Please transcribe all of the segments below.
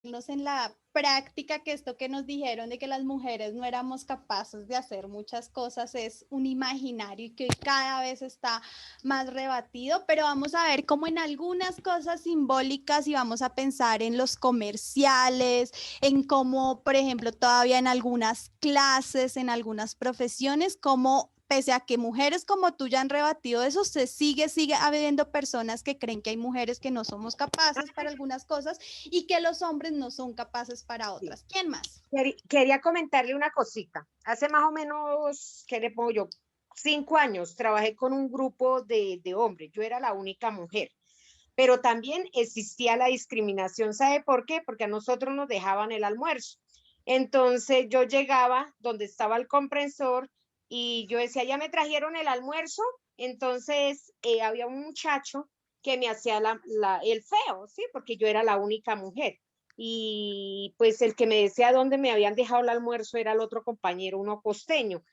en la práctica que esto que nos dijeron de que las mujeres no éramos capaces de hacer muchas cosas es un imaginario y que hoy cada vez está más rebatido, pero vamos a ver cómo en algunas cosas simbólicas y vamos a pensar en los comerciales, en cómo, por ejemplo, todavía en algunas clases, en algunas profesiones, cómo pese a que mujeres como tú ya han rebatido eso, sigue habiendo personas que creen que hay mujeres que no somos capaces para algunas cosas y que los hombres no son capaces para Sí. otras. ¿Quién más? Quería comentarle una cosita. Hace más o menos, ¿qué le pongo yo? 5 años trabajé con un grupo de hombres. Yo era la única mujer, pero también existía la discriminación. ¿Sabe por qué? Porque a nosotros nos dejaban el almuerzo. Entonces yo llegaba donde estaba el comprensor y yo decía, ya me trajeron el almuerzo. Entonces había un muchacho que me hacía el feo, ¿sí? Porque yo era la única mujer. Y pues el que me decía dónde me habían dejado el almuerzo era el otro compañero, uno costeño,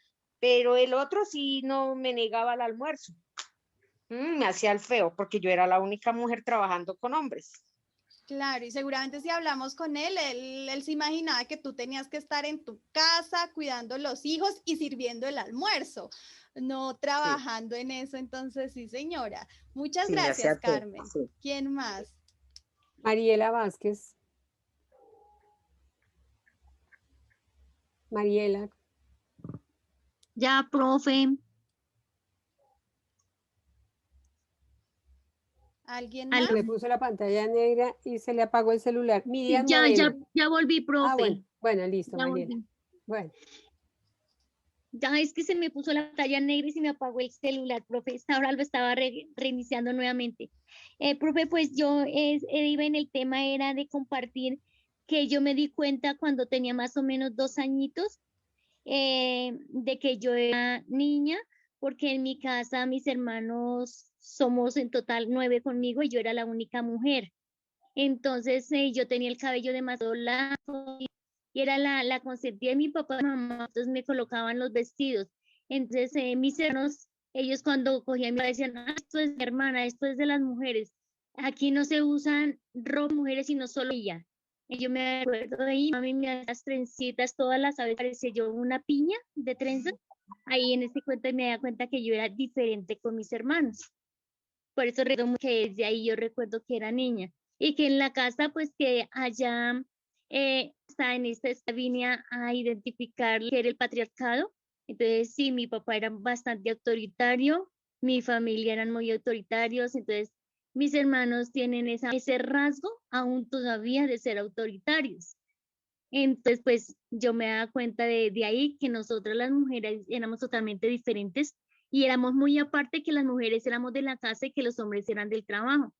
pero el otro sí no me negaba el almuerzo. Me hacía el feo porque yo era la única mujer trabajando con hombres. Claro, y seguramente si hablamos con él se imaginaba que tú tenías que estar en tu casa cuidando los hijos y sirviendo el almuerzo, no Sí, trabajando en eso. Entonces, sí, señora. Muchas sí, me hacía gracias, el feo. Carmen. Sí. ¿Quién más? Mariela Vázquez. Mariela. Ya, profe. ¿Alguien más? Se Aló. le puso la pantalla negra y se le apagó el celular. Sí, Miriam ya, Moreno. ya volví, Ah, bueno, profe. bueno, listo, Ya Mariela. volví. Bueno, Ya es que se me puso la pantalla negra y se me apagó el celular, profe. Ahora lo estaba reiniciando nuevamente. Profe, pues yo iba en el tema, era de compartir que yo me di cuenta cuando tenía más o menos 2 añitos de que yo era niña, porque en mi casa mis hermanos somos en total 9 conmigo y yo era la única mujer. Entonces yo tenía el cabello demasiado largo y era la consentida de mi papá y mi mamá, entonces me colocaban los vestidos. Entonces mis hermanos, ellos cuando cogían me decían, ah, esto es mi hermana, esto es de las mujeres. Aquí no se usan ropa de mujeres, sino solo ella. Y yo me acuerdo de ahí, mami me hacía las trencitas, todas las aves, parecía yo una piña de trenzas. Ahí en ese cuento me da cuenta que yo era diferente con mis hermanos. Por eso recuerdo mucho que desde ahí yo recuerdo que era niña. Y que en la casa, pues que allá está en esta vine a identificar que era el patriarcado. Entonces, sí, mi papá era bastante autoritario, mi familia eran muy autoritarios, entonces mis hermanos tienen ese rasgo aún todavía de ser autoritarios. Entonces, pues yo me daba cuenta de ahí que nosotras las mujeres éramos totalmente diferentes y éramos muy aparte, que las mujeres éramos de la casa y que los hombres eran del trabajo,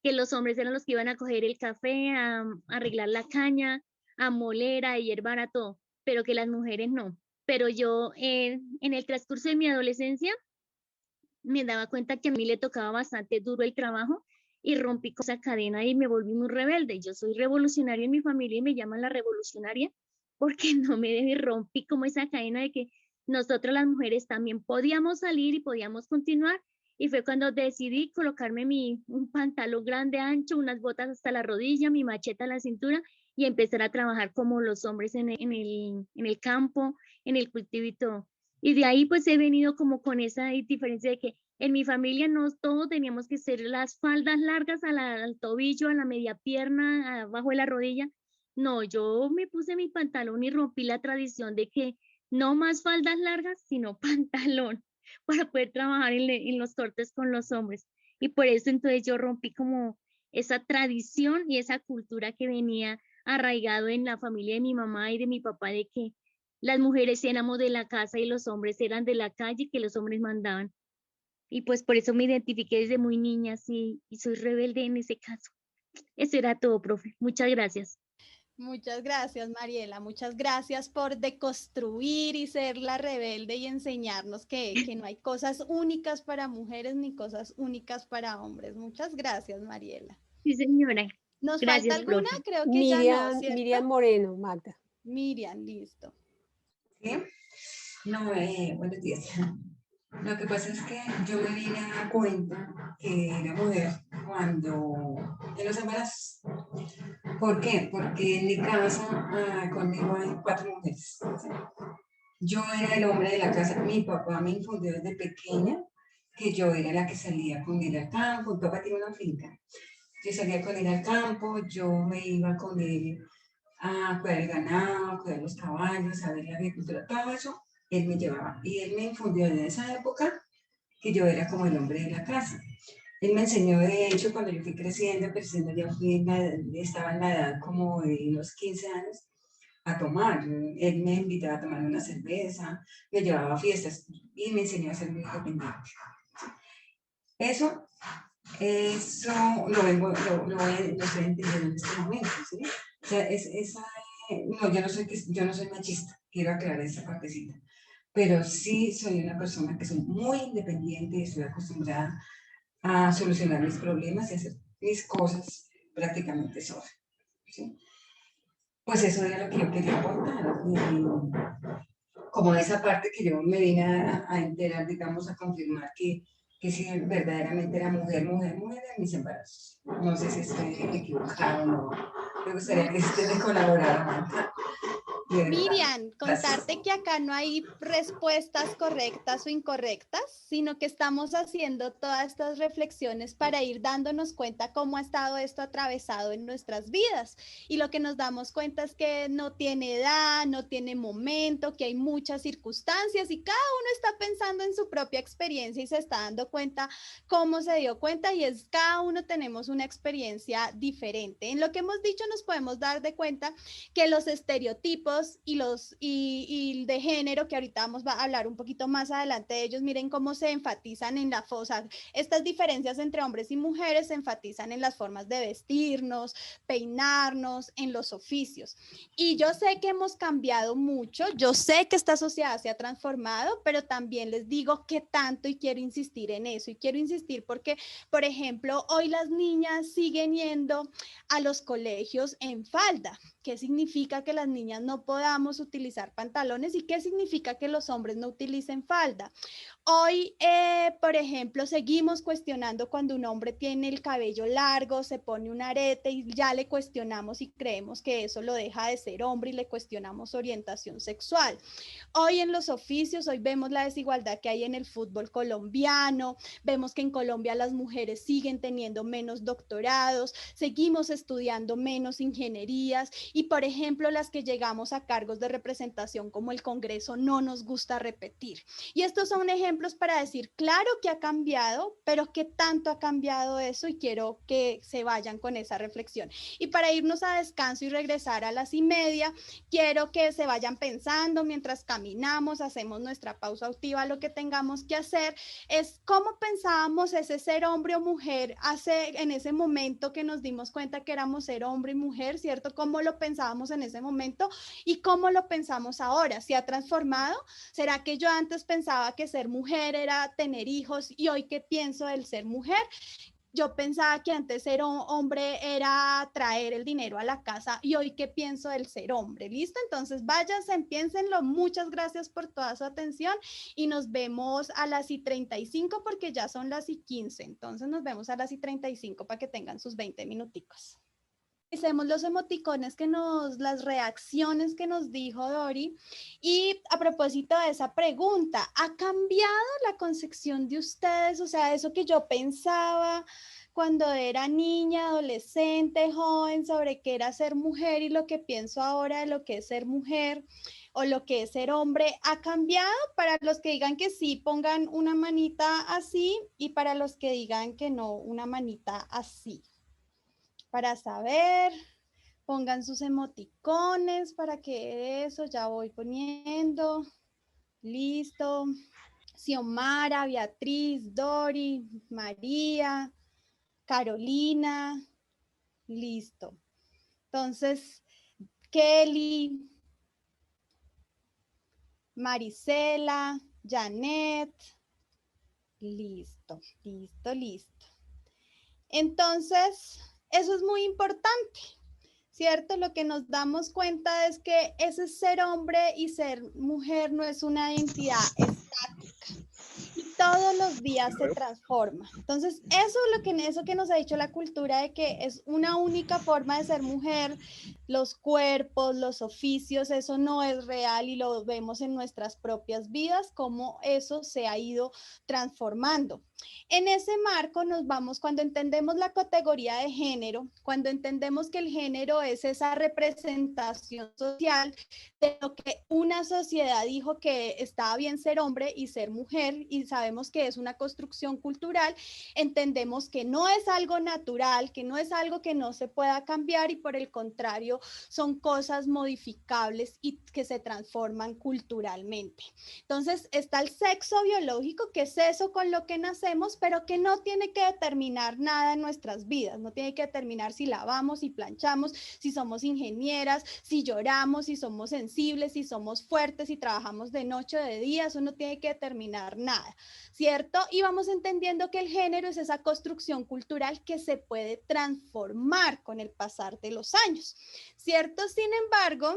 que los hombres eran los que iban a coger el café, a arreglar la caña, a moler, a hierbar, a todo, pero que las mujeres no. Pero yo en el transcurso de mi adolescencia me daba cuenta que a mí le tocaba bastante duro el trabajo y rompí con esa cadena y me volví muy rebelde. Yo soy revolucionaria en mi familia y me llaman la revolucionaria porque no me rompí como esa cadena de que nosotras las mujeres también podíamos salir y podíamos continuar. Y fue cuando decidí colocarme un pantalón grande, ancho, unas botas hasta la rodilla, mi macheta a la cintura y empezar a trabajar como los hombres en el campo, en el cultivo y todo. Y de ahí pues he venido como con esa diferencia de que en mi familia no todos teníamos que ser las faldas largas al tobillo, a la media pierna, abajo de la rodilla. No, yo me puse mi pantalón y rompí la tradición de que no más faldas largas, sino pantalón para poder trabajar en los cortes con los hombres. Y por eso entonces yo rompí como esa tradición y esa cultura que venía arraigado en la familia de mi mamá y de mi papá de que las mujeres éramos de la casa y los hombres eran de la calle, que los hombres mandaban. Y pues por eso me identifiqué desde muy niña, sí, y soy rebelde en ese caso. Eso era todo, profe. Muchas gracias. Muchas gracias, Mariela. Muchas gracias por deconstruir y ser la rebelde y enseñarnos que no hay cosas únicas para mujeres ni cosas únicas para hombres. Muchas gracias, Mariela. Sí, señora. ¿Nos falta Gracias, alguna? profe. Creo que ya no, Miriam, ¿cierto? Miriam Moreno, Magda. Miriam, listo. ¿Sí? No, buenos días. Lo que pasa es que yo me vine a cuenta que era mujer cuando en los embarazos. ¿Por qué? Porque en mi casa conmigo hay 4 mujeres. ¿Sí? Yo era el hombre de la casa. Mi papá me infundió desde pequeña que yo era la que salía con él al campo. Mi papá tiene una finca. Yo salía con él al campo, yo me iba con él a cuidar el ganado, a cuidar los caballos, a ver la agricultura, todo eso, él me llevaba. Y él me infundió en esa época que yo era como el hombre de la casa. Él me enseñó, de hecho, cuando yo fui creciendo, ya estaba en la edad como de los 15 años, a tomar. Él me invitaba a tomar una cerveza, me llevaba a fiestas y me enseñó a ser muy independiente. Eso, eso lo estoy entendiendo en este momento, ¿sí? O sea, no, yo no soy machista, quiero aclarar esa partecita, pero sí soy una persona que soy muy independiente y estoy acostumbrada a solucionar mis problemas y hacer mis cosas prácticamente sola, ¿sí? Pues eso era lo que yo quería aportar, como esa parte que yo me vine a enterar, digamos, a confirmar que sí verdaderamente era mujer en mis embarazos. No sé si estoy equivocada o no. Me gustaría que ustedes colaboraran. Miriam, Gracias. contarte que acá no hay respuestas correctas o incorrectas, sino que estamos haciendo todas estas reflexiones para ir dándonos cuenta cómo ha estado esto atravesado en nuestras vidas. Y lo que nos damos cuenta es que no tiene edad, no tiene momento, que hay muchas circunstancias y cada uno está pensando en su propia experiencia y se está dando cuenta cómo se dio cuenta y es cada uno tenemos una experiencia diferente. En lo que hemos dicho nos podemos dar de cuenta que los estereotipos y de género, que ahorita vamos a hablar un poquito más adelante de ellos, miren cómo se enfatizan en la fosa. Estas diferencias entre hombres y mujeres se enfatizan en las formas de vestirnos, peinarnos, en los oficios. Y yo sé que hemos cambiado mucho, yo sé que esta sociedad se ha transformado, pero también les digo que tanto y quiero insistir en eso. Y quiero insistir porque, por ejemplo, hoy las niñas siguen yendo a los colegios en falda. ¿Qué significa que las niñas no podamos utilizar pantalones y qué significa que los hombres no utilicen falda? Hoy, por ejemplo, seguimos cuestionando cuando un hombre tiene el cabello largo, se pone un arete y ya le cuestionamos y creemos que eso lo deja de ser hombre y le cuestionamos orientación sexual. Hoy en los oficios, hoy vemos la desigualdad que hay en el fútbol colombiano, vemos que en Colombia las mujeres siguen teniendo menos doctorados, seguimos estudiando menos ingenierías y, por ejemplo, las que llegamos a cargos de representación como el Congreso no nos gusta repetir. Y estos son ejemplos para decir, claro que ha cambiado, pero qué tanto ha cambiado eso y quiero que se vayan con esa reflexión. Y para irnos a descanso y regresar a las 1:30, quiero que se vayan pensando mientras caminamos, hacemos nuestra pausa activa, lo que tengamos que hacer es cómo pensábamos ese ser hombre o mujer en ese momento que nos dimos cuenta que éramos ser hombre y mujer, ¿cierto? ¿Cómo lo pensábamos en ese momento y cómo lo pensamos ahora? ¿Se ha transformado? ¿Será que yo antes pensaba que ser mujer era tener hijos y hoy qué pienso del ser mujer? Yo pensaba que antes ser hombre era traer el dinero a la casa y hoy qué pienso del ser hombre. ¿Listo? Entonces váyanse, piénsenlo. Muchas gracias por toda su atención y nos vemos a las 1:35 porque ya son las 1:15. Entonces nos vemos a las 1:35 para que tengan sus 20 minuticos. Hacemos los emoticones las reacciones que nos dijo Dori. Y a propósito de esa pregunta, ¿ha cambiado la concepción de ustedes? O sea, eso que yo pensaba cuando era niña, adolescente, joven, sobre qué era ser mujer y lo que pienso ahora de lo que es ser mujer o lo que es ser hombre, ¿ha cambiado? Para los que digan que sí, pongan una manita así y para los que digan que no, una manita así. Para saber, pongan sus emoticones para que eso ya voy poniendo. Listo. Xiomara, Beatriz, Dori, María, Carolina. Listo. Entonces, Kelly, Marisela, Janet. Listo, listo, listo. Entonces, eso es muy importante, ¿cierto? Lo que nos damos cuenta es que ese ser hombre y ser mujer no es una identidad estática. Y todos los días se transforma. Entonces, eso que nos ha dicho la cultura de que es una única forma de ser mujer, los cuerpos, los oficios, eso no es real y lo vemos en nuestras propias vidas, cómo eso se ha ido transformando. En ese marco nos vamos, cuando entendemos la categoría de género, cuando entendemos que el género es esa representación social de lo que una sociedad dijo que estaba bien ser hombre y ser mujer, y sabemos que es una construcción cultural, entendemos que no es algo natural, que no es algo que no se pueda cambiar y por el contrario son cosas modificables y que se transforman culturalmente. Entonces está el sexo biológico, que es eso con lo que nacemos, pero que no tiene que determinar nada en nuestras vidas, no tiene que determinar si lavamos, si planchamos, si somos ingenieras, si lloramos, si somos sensibles, si somos fuertes, si trabajamos de noche o de día, eso no tiene que determinar nada, ¿cierto? Y vamos entendiendo que el género es esa construcción cultural que se puede transformar con el pasar de los años, ¿cierto? Sin embargo,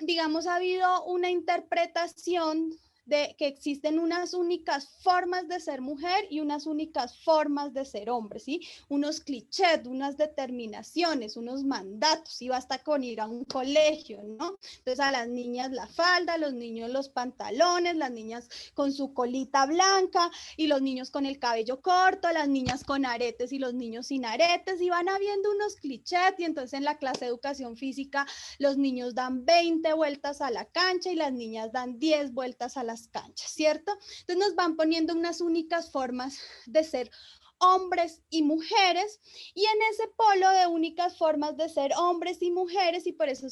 digamos, ha habido una interpretación de que existen unas únicas formas de ser mujer y unas únicas formas de ser hombre, ¿sí? Unos clichés, unas determinaciones, unos mandatos, y basta con ir a un colegio, ¿no? Entonces a las niñas la falda, a los niños los pantalones, las niñas con su colita blanca y los niños con el cabello corto, las niñas con aretes y los niños sin aretes, y van habiendo unos clichés, y entonces en la clase de educación física los niños dan 20 vueltas a la cancha y las niñas dan 10 vueltas a las canchas, ¿cierto? Entonces nos van poniendo unas únicas formas de ser hombres y mujeres, y en ese polo de únicas formas de ser hombres y mujeres, y por eso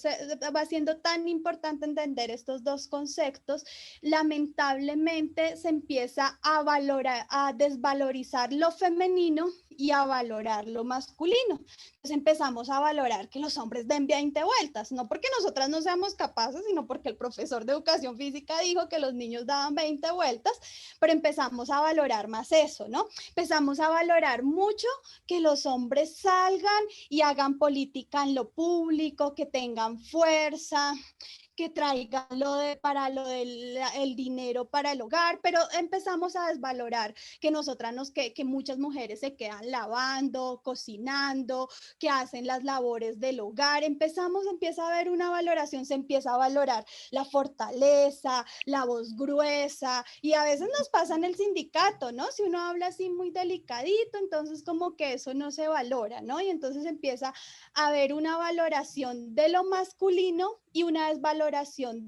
va siendo tan importante entender estos dos conceptos, lamentablemente se empieza a valorar, a desvalorizar lo femenino y a valorar lo masculino. Entonces empezamos a valorar que los hombres den 20 vueltas, no porque nosotras no seamos capaces, sino porque el profesor de educación física dijo que los niños daban 20 vueltas, pero empezamos a valorar más eso, ¿no? Empezamos a valorar mucho que los hombres salgan y hagan política en lo público, que tengan fuerza, que traigan para lo del el dinero para el hogar, pero empezamos a desvalorar que que muchas mujeres se quedan lavando, cocinando, que hacen las labores del hogar. Empieza a haber una valoración, se empieza a valorar la fortaleza, la voz gruesa, y a veces nos pasa en el sindicato, ¿no? Si uno habla así muy delicadito, entonces como que eso no se valora, ¿no? Y entonces empieza a haber una valoración de lo masculino y una desvaloración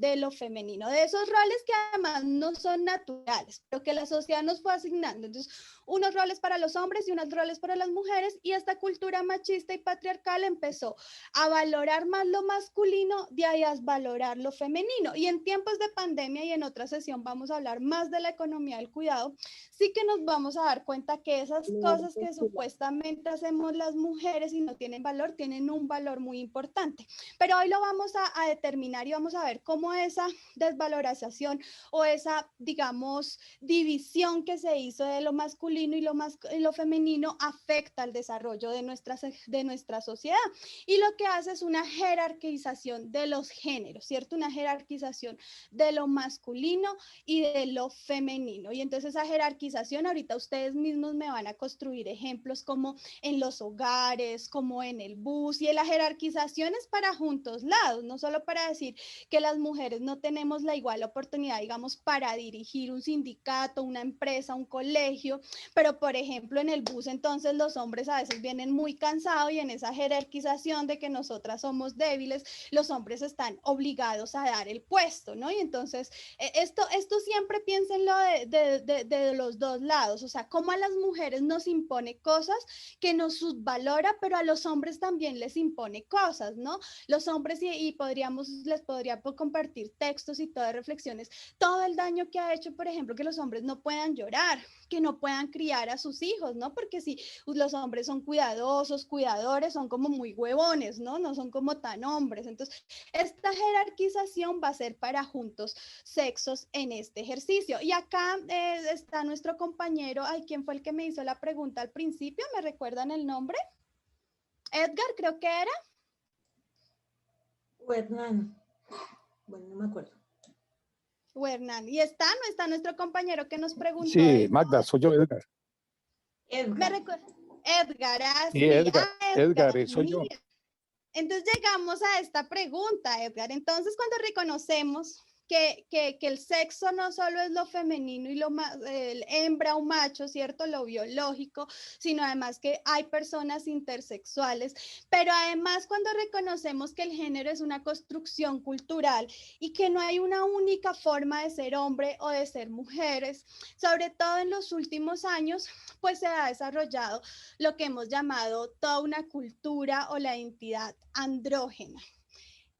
de lo femenino, de esos roles que además no son naturales, pero que la sociedad nos fue asignando. Entonces, unos roles para los hombres y unos roles para las mujeres, y esta cultura machista y patriarcal empezó a valorar más lo masculino, de ahí a valorar lo femenino. Y en tiempos de pandemia, y en otra sesión vamos a hablar más de la economía del cuidado, sí que nos vamos a dar cuenta que esas cosas que supuestamente hacemos las mujeres y no tienen valor, tienen un valor muy importante. Pero hoy lo vamos a determinar y vamos a ver cómo esa desvalorización o esa, digamos, división que se hizo de lo masculino y lo femenino afecta al desarrollo de nuestra sociedad. Y lo que hace es una jerarquización de los géneros, ¿cierto? Una jerarquización de lo masculino y de lo femenino. Y entonces esa jerarquización, ahorita ustedes mismos me van a construir ejemplos como en los hogares, como en el bus, y la jerarquización es para juntos lados, no solo para decir que las mujeres no tenemos la igual oportunidad, digamos, para dirigir un sindicato, una empresa, un colegio, pero por ejemplo en el bus entonces los hombres a veces vienen muy cansados y en esa jerarquización de que nosotras somos débiles, los hombres están obligados a dar el puesto, ¿no? Y entonces esto siempre piénsenlo de los dos lados, o sea, cómo a las mujeres nos impone cosas que nos subvalora, pero a los hombres también les impone cosas, ¿no? Los hombres, y les podría compartir textos y todas reflexiones, todo el daño que ha hecho, por ejemplo, que los hombres no puedan llorar, que no puedan criar a sus hijos, ¿no? Porque si los hombres son cuidadosos, cuidadores, son como muy huevones, ¿no? No son como tan hombres. Entonces, esta jerarquización va a ser para juntos sexos en este ejercicio. Y acá está nuestro compañero, ay, ¿quién fue el que me hizo la pregunta al principio? ¿Me recuerdan el nombre? Edgar, creo que era. O Hernán. Bueno, no me acuerdo. o Hernán. ¿Y está? ¿No está nuestro compañero que nos preguntó Sí, esto? Magda, soy yo, Edgar. Me Edgar. Edgar, Sí, sí. Edgar, Edgar, soy yo. mira. Entonces llegamos a esta pregunta, Edgar. Entonces, cuando reconocemos que el sexo no solo es lo femenino y lo el hembra o macho, ¿cierto? Lo biológico, sino además que hay personas intersexuales, pero además cuando reconocemos que el género es una construcción cultural y que no hay una única forma de ser hombre o de ser mujeres, sobre todo en los últimos años, pues se ha desarrollado lo que hemos llamado toda una cultura o la identidad andrógena.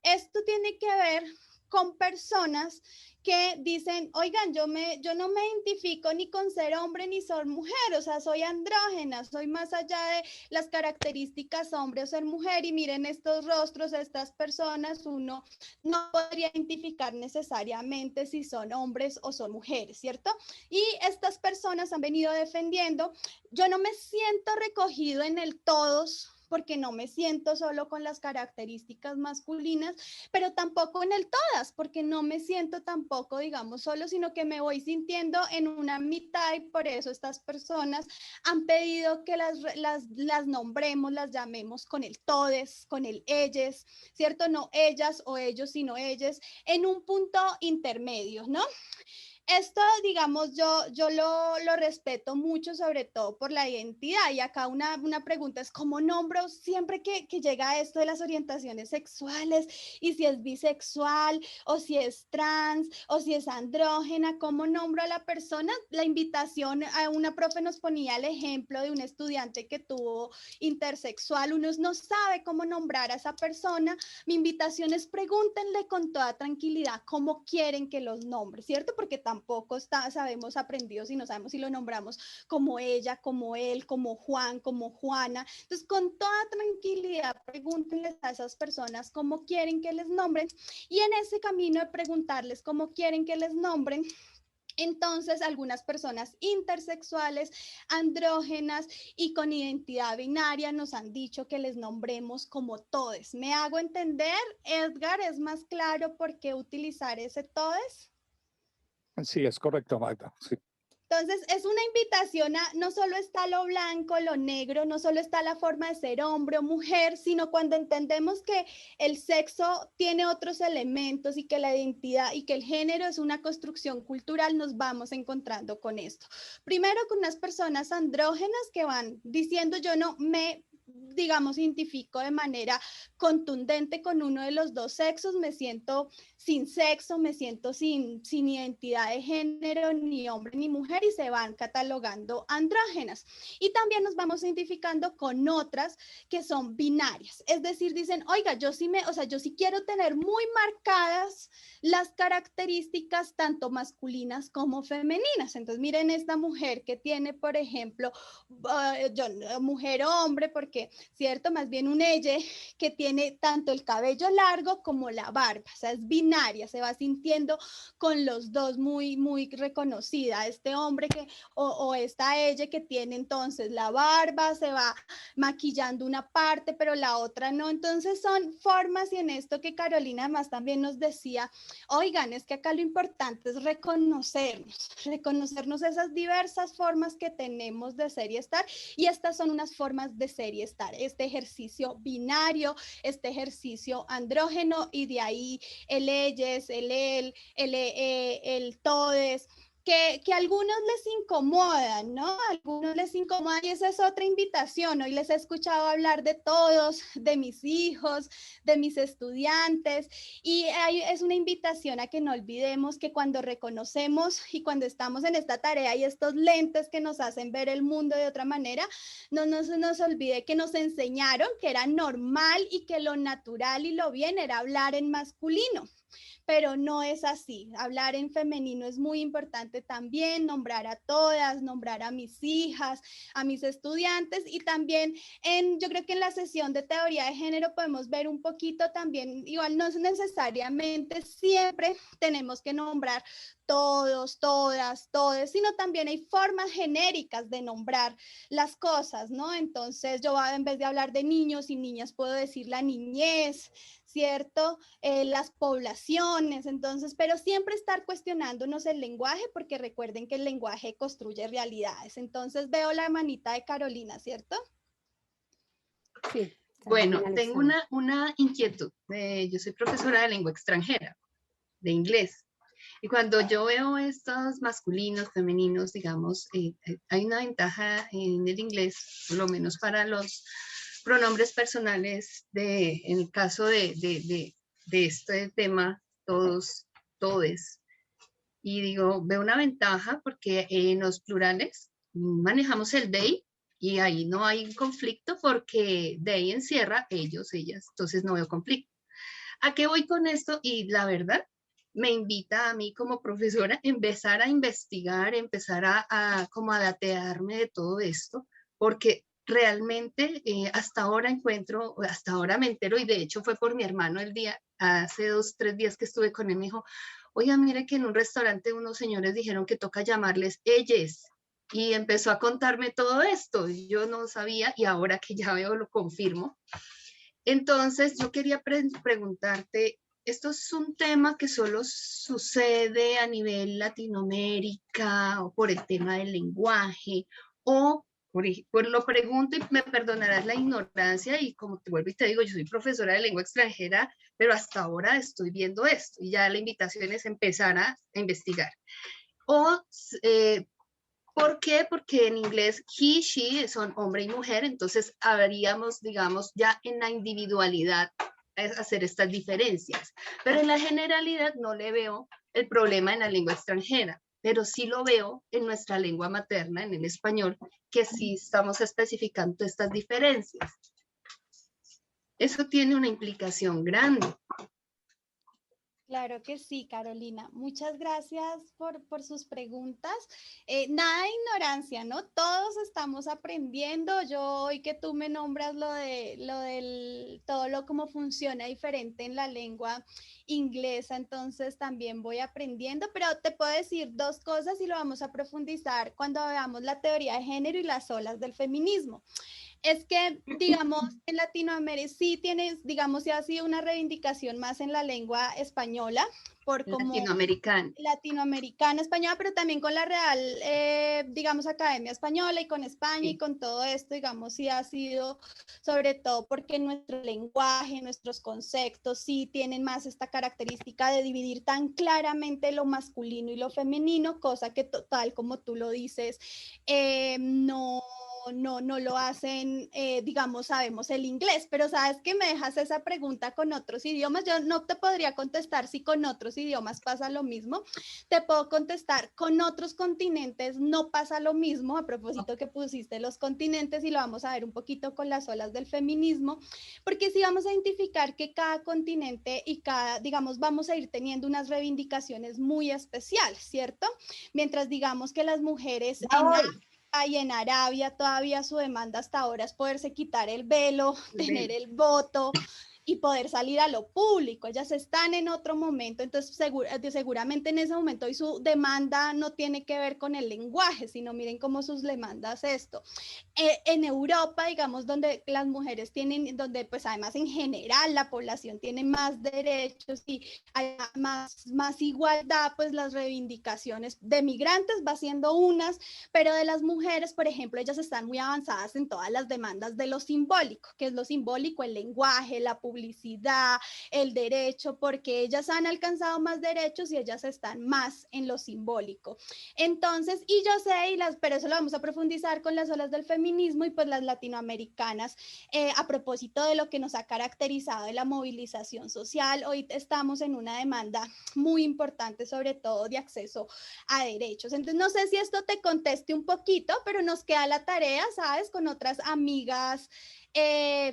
Esto tiene que ver con personas que dicen, oigan, yo no me identifico ni con ser hombre ni ser mujer, o sea, soy andrógena, soy más allá de las características hombre o ser mujer, y miren estos rostros, estas personas, uno no podría identificar necesariamente si son hombres o son mujeres, ¿cierto? Y estas personas han venido defendiendo, yo no me siento recogido en el todos, porque no me siento solo con las características masculinas, pero tampoco en el todas, porque no me siento tampoco, digamos, solo, sino que me voy sintiendo en una mitad, y por eso estas personas han pedido que las nombremos, las llamemos con el todes, con el ellas, ¿cierto? No ellas o ellos, sino ellas, en un punto intermedio, ¿no? Esto, digamos, yo lo respeto mucho, sobre todo por la identidad. Y acá una pregunta es, ¿cómo nombro siempre que llega esto de las orientaciones sexuales? Y si es bisexual, o si es trans, o si es andrógena, ¿cómo nombro a la persona? La invitación a una profe nos ponía el ejemplo de un estudiante que tuvo intersexual. Uno no sabe cómo nombrar a esa persona. Mi invitación es pregúntenle con toda tranquilidad cómo quieren que los nombre, ¿cierto? Porque tampoco sabemos aprendidos y no sabemos si lo nombramos como ella, como él, como Juan, como Juana. Entonces, con toda tranquilidad, pregúntenles a esas personas cómo quieren que les nombren, y en ese camino de preguntarles cómo quieren que les nombren, entonces, algunas personas intersexuales, andrógenas y con identidad binaria nos han dicho que les nombremos como todes. ¿Me hago entender, Edgar? ¿Es más claro por qué utilizar ese todes? Sí, es correcto, Magda. Sí. Entonces, es una invitación a, no solo está lo blanco, lo negro, no solo está la forma de ser hombre o mujer, sino cuando entendemos que el sexo tiene otros elementos y que la identidad y que el género es una construcción cultural, nos vamos encontrando con esto. Primero, con unas personas andrógenas que van diciendo, yo no me, digamos, identifico de manera contundente con uno de los dos sexos, me siento sin sexo, me siento sin identidad de género, ni hombre ni mujer, y se van catalogando andrógenas. Y también nos vamos identificando con otras que son binarias, es decir, dicen, oiga, yo sí quiero tener muy marcadas las características tanto masculinas como femeninas. Entonces, miren esta mujer que tiene, por ejemplo, mujer o hombre, porque, ¿cierto? Más bien un ella que tiene tanto el cabello largo como la barba, o sea, es binaria, se va sintiendo con los dos muy, muy reconocida. Este hombre o esta ella que tiene entonces la barba, se va maquillando una parte, pero la otra no. Entonces son formas, y en esto que Carolina además también nos decía, oigan, es que acá lo importante es reconocernos esas diversas formas que tenemos de ser y estar, y estas son unas formas de ser y estar, este ejercicio binario, este ejercicio andrógeno, y de ahí el ellas, el él, el todes, que a algunos les incomodan, ¿no? A algunos les incomoda, y esa es otra invitación. Hoy les he escuchado hablar de todos, de mis hijos, de mis estudiantes, y es una invitación a que no olvidemos que cuando reconocemos y cuando estamos en esta tarea y estos lentes que nos hacen ver el mundo de otra manera, no nos olvide que nos enseñaron que era normal y que lo natural y lo bien era hablar en masculino, pero no es así. Hablar en femenino es muy importante también, nombrar a todas, nombrar a mis hijas, a mis estudiantes, y también yo creo que en la sesión de teoría de género podemos ver un poquito también, igual no es necesariamente siempre tenemos que nombrar todos, todas, todes, sino también hay formas genéricas de nombrar las cosas, ¿no? Entonces yo en vez de hablar de niños y niñas puedo decir la niñez, ¿cierto? Las poblaciones, entonces, pero siempre estar cuestionándonos el lenguaje, porque recuerden que el lenguaje construye realidades. Entonces veo la manita de Carolina, ¿cierto? Sí. Bueno, Carolina tengo Alexandra. una inquietud. Yo soy profesora de lengua extranjera, de inglés. Y cuando yo veo estos masculinos, femeninos, digamos, hay una ventaja en el inglés, por lo menos para los pronombres personales, en el caso de este tema, todos, todes. Y digo, veo una ventaja porque en los plurales manejamos el they y ahí no hay conflicto porque they encierra ellos, ellas, entonces no veo conflicto. ¿A qué voy con esto? Y la verdad, me invita a mí como profesora a empezar a investigar, empezar como a datearme de todo esto, porque realmente hasta ahora me entero, y de hecho fue por mi hermano hace 2, 3 días que estuve con él, me dijo, oiga, mire que en un restaurante unos señores dijeron que toca llamarles ellas, y empezó a contarme todo esto, y yo no sabía, y ahora que ya veo lo confirmo. Entonces, yo quería preguntarte, ¿esto es un tema que solo sucede a nivel Latinoamérica o por el tema del lenguaje? O, lo pregunto y me perdonarás la ignorancia y como te vuelvo y te digo, yo soy profesora de lengua extranjera, pero hasta ahora estoy viendo esto y ya la invitación es empezar a investigar. O ¿por qué? Porque en inglés he, she son hombre y mujer, entonces habríamos, digamos, ya en la individualidad hacer estas diferencias. Pero en la generalidad no le veo el problema en la lengua extranjera, pero sí lo veo en nuestra lengua materna, en el español, que sí estamos especificando estas diferencias. Eso tiene una implicación grande. Claro que sí, Carolina. Muchas gracias por sus preguntas. Nada de ignorancia, ¿no? Todos estamos aprendiendo. Yo hoy que tú me nombras todo lo cómo funciona diferente en la lengua inglesa, entonces también voy aprendiendo, pero te puedo decir 2 cosas y lo vamos a profundizar cuando veamos la teoría de género y las olas del feminismo. Es que, digamos, en Latinoamérica sí tienes, digamos, sí ha sido una reivindicación más en la lengua española, por como latinoamericana española, pero también con la Real, digamos, Academia Española y con España y con todo esto, digamos, sí ha sido, sobre todo porque nuestro lenguaje, nuestros conceptos sí tienen más esta característica de dividir tan claramente lo masculino y lo femenino, cosa que tal como tú lo dices, no lo hacen, digamos, sabemos el inglés, pero sabes que me dejas esa pregunta con otros idiomas. Yo no te podría contestar si con otros idiomas pasa lo mismo. Te puedo contestar, con otros continentes no pasa lo mismo, a propósito que pusiste los continentes y lo vamos a ver un poquito con las olas del feminismo, porque sí vamos a identificar que cada continente y digamos, vamos a ir teniendo unas reivindicaciones muy especiales, ¿cierto? Mientras digamos que las mujeres y en Arabia todavía su demanda hasta ahora es poderse quitar el velo, tener el voto y poder salir a lo público. Ellas están en otro momento, entonces seguramente en ese momento y su demanda no tiene que ver con el lenguaje, sino miren cómo sus demandas esto. En Europa, digamos, donde las mujeres tienen, donde pues además en general la población tiene más derechos y hay más igualdad, pues las reivindicaciones de migrantes va siendo unas, pero de las mujeres, por ejemplo, ellas están muy avanzadas en todas las demandas de lo simbólico, que es lo simbólico, el lenguaje, la publicidad, el derecho, porque ellas han alcanzado más derechos y ellas están más en lo simbólico. Entonces, y yo sé, pero eso lo vamos a profundizar con las olas del feminismo y pues las latinoamericanas, a propósito de lo que nos ha caracterizado de la movilización social. Hoy estamos en una demanda muy importante, sobre todo de acceso a derechos. Entonces, no sé si esto te conteste un poquito, pero nos queda la tarea, ¿sabes? Con otras amigas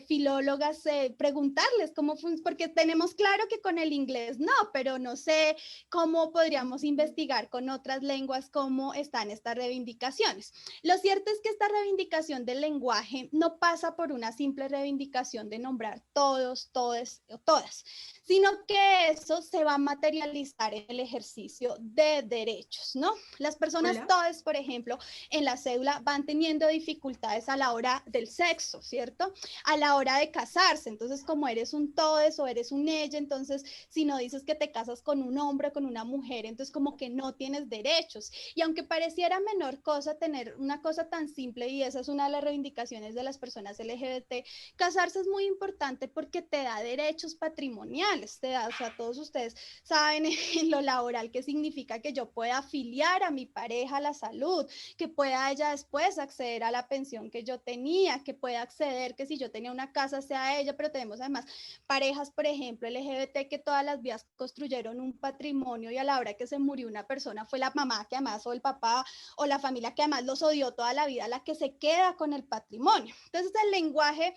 filólogas, preguntarles cómo porque tenemos claro que con el inglés no, pero no sé cómo podríamos investigar con otras lenguas cómo están estas reivindicaciones. Lo cierto es que esta reivindicación del lenguaje no pasa por una simple reivindicación de nombrar todos, todes o todas, sino que eso se va a materializar en el ejercicio de derechos, ¿no? Las personas todes, por ejemplo, en la cédula van teniendo dificultades a la hora del sexo, ¿cierto? a la hora de casarse. Entonces, como eres un todes o eres un ella, entonces si no dices que te casas con un hombre o con una mujer, entonces como que no tienes derechos. Y aunque pareciera menor cosa tener una cosa tan simple, y esa es una de las reivindicaciones de las personas LGBT, casarse es muy importante porque te da derechos patrimoniales, te da, o sea, todos ustedes saben en lo laboral qué significa que yo pueda afiliar a mi pareja a la salud, que pueda ella después acceder a la pensión que yo tenía, que pueda acceder, que si yo tenía una casa sea ella, pero tenemos además parejas, por ejemplo, LGBT, que todas las vías construyeron un patrimonio y a la hora que se murió una persona fue la mamá que además o el papá o la familia que además los odió toda la vida la que se queda con el patrimonio. Entonces el lenguaje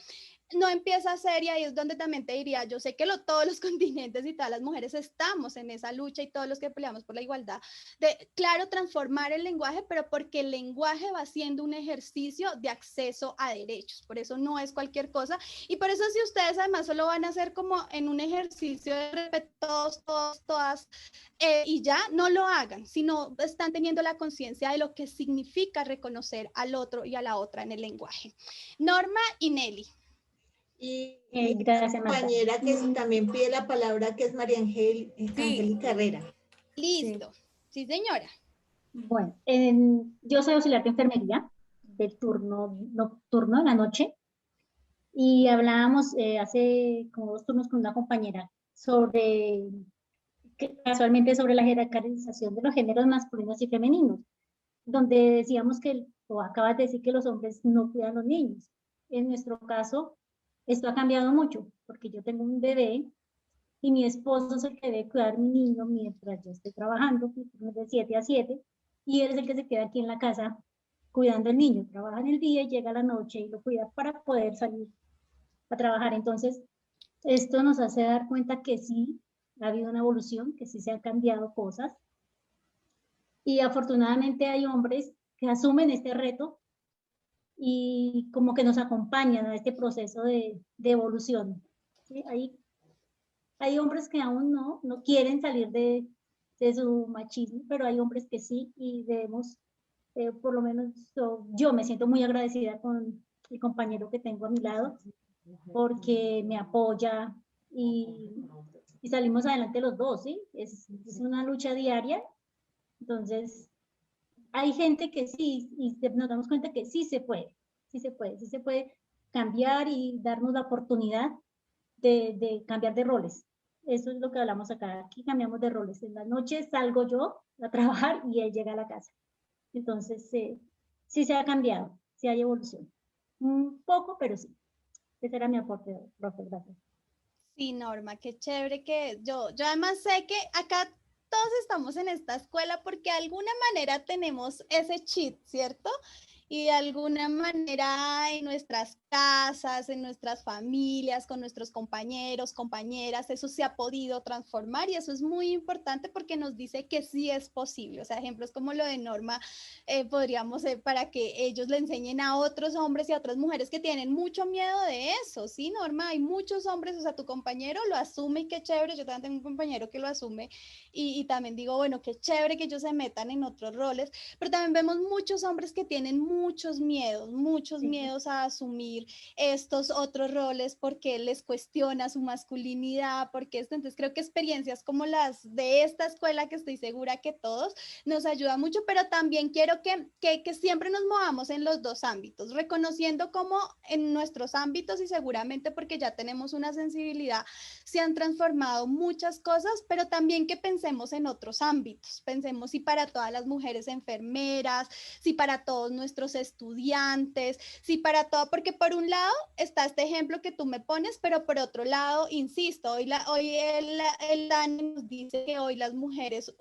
no empieza a ser, y ahí es donde también te diría, yo sé que todos los continentes y todas las mujeres estamos en esa lucha y todos los que peleamos por la igualdad, de, claro, transformar el lenguaje, pero porque el lenguaje va siendo un ejercicio de acceso a derechos, por eso no es cualquier cosa, y por eso si ustedes además solo van a hacer como en un ejercicio de repetir todos, todas, y ya, no lo hagan, sino están teniendo la conciencia de lo que significa reconocer al otro y a la otra en el lenguaje. Norma y Nelly. Y Gracias, una Marta. compañera que también pide la palabra, que es María Angélica Herrera. Listo. Sí, señora. Bueno, yo soy auxiliar de enfermería del turno nocturno en la noche y hablábamos hace como 2 turnos con una compañera casualmente sobre la jerarquización de los géneros masculinos y femeninos, donde decíamos o acabas de decir que los hombres no cuidan a los niños. En nuestro caso, esto ha cambiado mucho, porque yo tengo un bebé y mi esposo es el que debe cuidar a mi niño mientras yo estoy trabajando, de 7 a 7, y él es el que se queda aquí en la casa cuidando al niño. Trabaja en el día y llega a la noche y lo cuida para poder salir a trabajar. Entonces, esto nos hace dar cuenta que sí ha habido una evolución, que sí se han cambiado cosas, y afortunadamente hay hombres que asumen este reto y como que nos acompañan a este proceso de evolución. ¿Sí? Hay hombres que aún no quieren salir de su machismo, pero hay hombres que sí, y debemos, por lo menos yo me siento muy agradecida con el compañero que tengo a mi lado, porque me apoya y salimos adelante los dos, ¿sí? Es una lucha diaria, entonces hay gente que sí, y nos damos cuenta que sí se puede cambiar y darnos la oportunidad de cambiar de roles. Eso es lo que hablamos acá. Aquí cambiamos de roles. En la noche salgo yo a trabajar y él llega a la casa. Entonces, sí se ha cambiado, sí hay evolución. Un poco, pero sí. Ese era mi aporte, profe. Gracias. Sí, Norma, qué chévere que yo además sé que acá todos estamos en esta escuela porque de alguna manera tenemos ese chip, ¿cierto? Y de alguna manera en nuestras casas, en nuestras familias, con nuestros compañeros, compañeras, eso se ha podido transformar y eso es muy importante porque nos dice que sí es posible. O sea, ejemplos como lo de Norma, podríamos para que ellos le enseñen a otros hombres y a otras mujeres que tienen mucho miedo de eso, ¿sí, Norma? Hay muchos hombres, o sea, tu compañero lo asume y qué chévere, yo también tengo un compañero que lo asume y también digo, bueno, qué chévere que ellos se metan en otros roles, pero también vemos muchos hombres que tienen muchos miedos a asumir estos otros roles porque les cuestiona su masculinidad, porque entonces creo que experiencias como las de esta escuela, que estoy segura que todos nos ayuda mucho, pero también quiero que siempre nos movamos en los dos ámbitos, reconociendo cómo en nuestros ámbitos y seguramente porque ya tenemos una sensibilidad, se han transformado muchas cosas, pero también que pensemos en otros ámbitos, pensemos si para todas las mujeres enfermeras, si para todos nuestros estudiantes, si para todo, porque por un lado está este ejemplo que tú me pones, pero por otro lado, insisto, hoy el DANE nos dice que hoy las mujeres,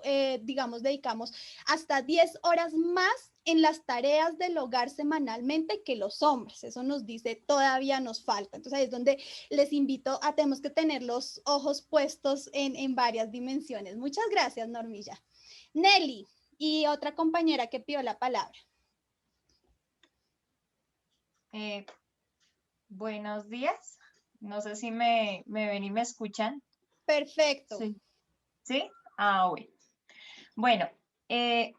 digamos, dedicamos hasta 10 horas más en las tareas del hogar semanalmente que los hombres. Eso nos dice, todavía nos falta. Entonces ahí es donde les invito a, tenemos que tener los ojos puestos en varias dimensiones. Muchas gracias, Normilla. Nelly y otra compañera que pidió la palabra. Buenos días. No sé si me ven y me escuchan. Perfecto. Sí. ¿Sí? Ah, bueno. Bueno,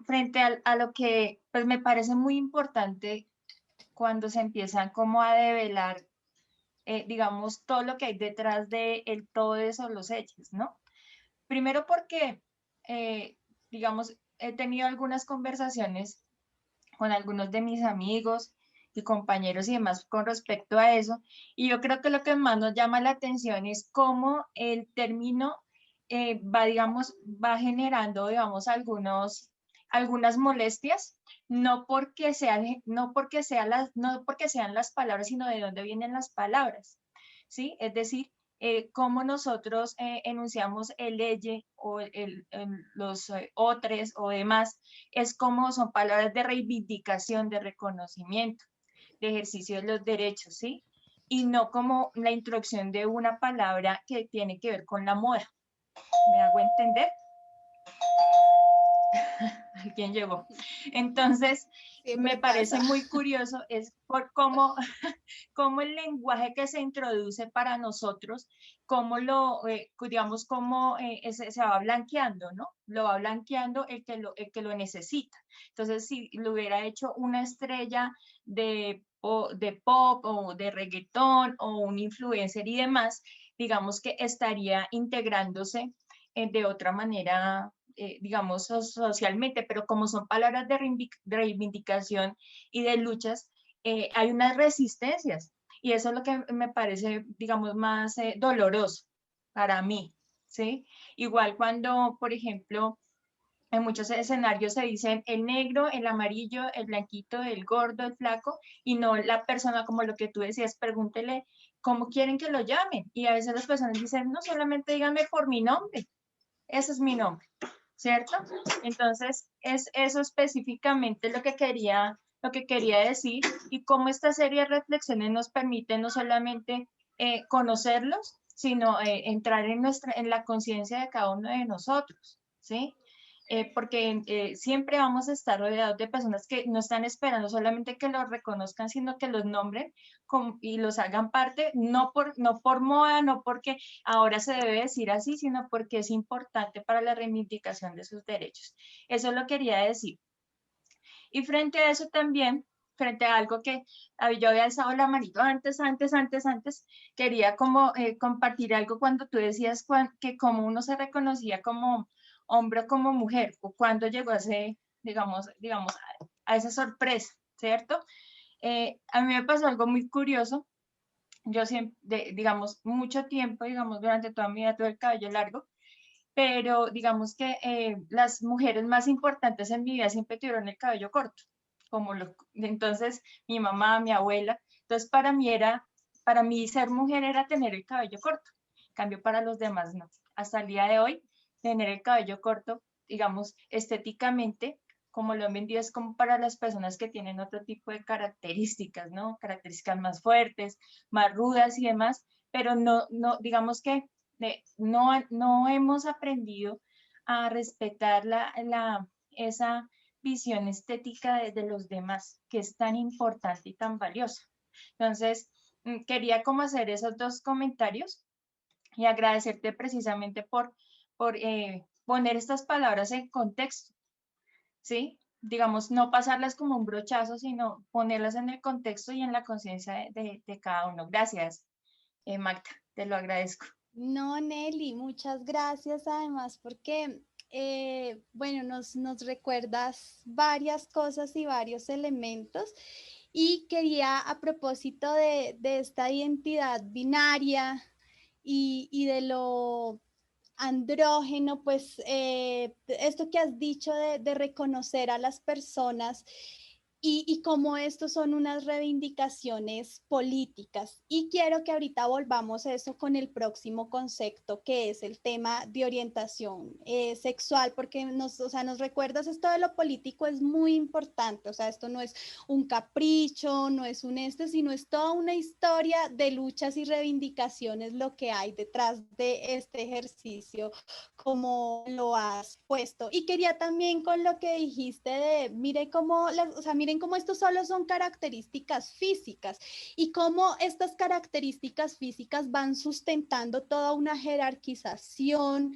frente a lo que pues me parece muy importante cuando se empiezan como a develar digamos, todo lo que hay detrás de todo eso, los hechos, ¿no? Primero porque, digamos, he tenido algunas conversaciones con algunos de mis amigos y compañeros y demás con respecto a eso, y yo creo que lo que más nos llama la atención es cómo el término digamos, va generando, digamos, algunas molestias, no porque sean las palabras, sino de dónde vienen las palabras, ¿sí? Es decir, cómo nosotros enunciamos el elle o los otres o demás, es como son palabras de reivindicación, de reconocimiento, de ejercicio de los derechos, ¿sí? Y no como la introducción de una palabra que tiene que ver con la moda. ¿Me hago entender? Alguien llegó. Entonces, Siempre me parece pasa. muy curioso es por cómo, cómo el lenguaje que se introduce para nosotros, cómo digamos, cómo se va blanqueando, ¿no? Lo va blanqueando el que lo necesita. Entonces, si lo hubiera hecho una estrella de pop o de reggaetón o un influencer y demás, digamos que estaría integrándose de otra manera, digamos, socialmente, pero como son palabras de reivindicación y de luchas, hay unas resistencias y eso es lo que me parece, digamos, más doloroso para mí, ¿sí? Igual cuando, por ejemplo, en muchos escenarios se dicen el negro, el amarillo, el blanquito, el gordo, el flaco, y no la persona, como lo que tú decías, pregúntele cómo quieren que lo llamen. Y a veces las personas dicen, no, solamente díganme por mi nombre, ese es mi nombre, ¿cierto? Entonces, es eso específicamente lo que quería decir y cómo esta serie de reflexiones nos permite no solamente conocerlos, sino entrar en la conciencia de cada uno de nosotros, ¿sí? Porque siempre vamos a estar rodeados de personas que no están esperando solamente que los reconozcan, sino que los nombren y los hagan parte, no por moda, no porque ahora se debe decir así, sino porque es importante para la reivindicación de sus derechos. Eso lo quería decir. Y frente a eso también, frente a algo que yo había alzado la manito antes, quería como compartir algo cuando tú decías que como uno se reconocía como hombre o como mujer, o cuando llegó a ese, digamos, a esa sorpresa, ¿cierto? A mí me pasó algo muy curioso. Yo siempre, digamos, mucho tiempo, digamos, durante toda mi vida tuve el cabello largo, pero digamos que las mujeres más importantes en mi vida siempre tuvieron el cabello corto, entonces mi mamá, mi abuela, entonces para mí ser mujer era tener el cabello corto, en cambio para los demás no. Hasta el día de hoy, tener el cabello corto, digamos, estéticamente, como lo han vendido, es como para las personas que tienen otro tipo de características, ¿no? Características más fuertes, más rudas y demás, pero no digamos que no hemos aprendido a respetar esa visión estética de los demás, que es tan importante y tan valiosa. Entonces, quería como hacer esos dos comentarios y agradecerte precisamente por poner estas palabras en contexto, ¿sí? Digamos, no pasarlas como un brochazo, sino ponerlas en el contexto y en la conciencia de cada uno. Gracias, Magda, te lo agradezco. No, Nelly, muchas gracias además porque, bueno, nos recuerdas varias cosas y varios elementos y quería a propósito de esta identidad binaria y de lo andrógeno, pues esto que has dicho de reconocer a las personas y cómo estos son unas reivindicaciones políticas. Y quiero que ahorita volvamos a eso con el próximo concepto, que es el tema de orientación sexual, porque o sea, nos recuerdas esto de lo político es muy importante, o sea, esto no es un capricho, no es un sino es toda una historia de luchas y reivindicaciones lo que hay detrás de este ejercicio, como lo has puesto. Y quería también con lo que dijiste de, miren cómo estos solo son características físicas y cómo estas características físicas van sustentando toda una jerarquización,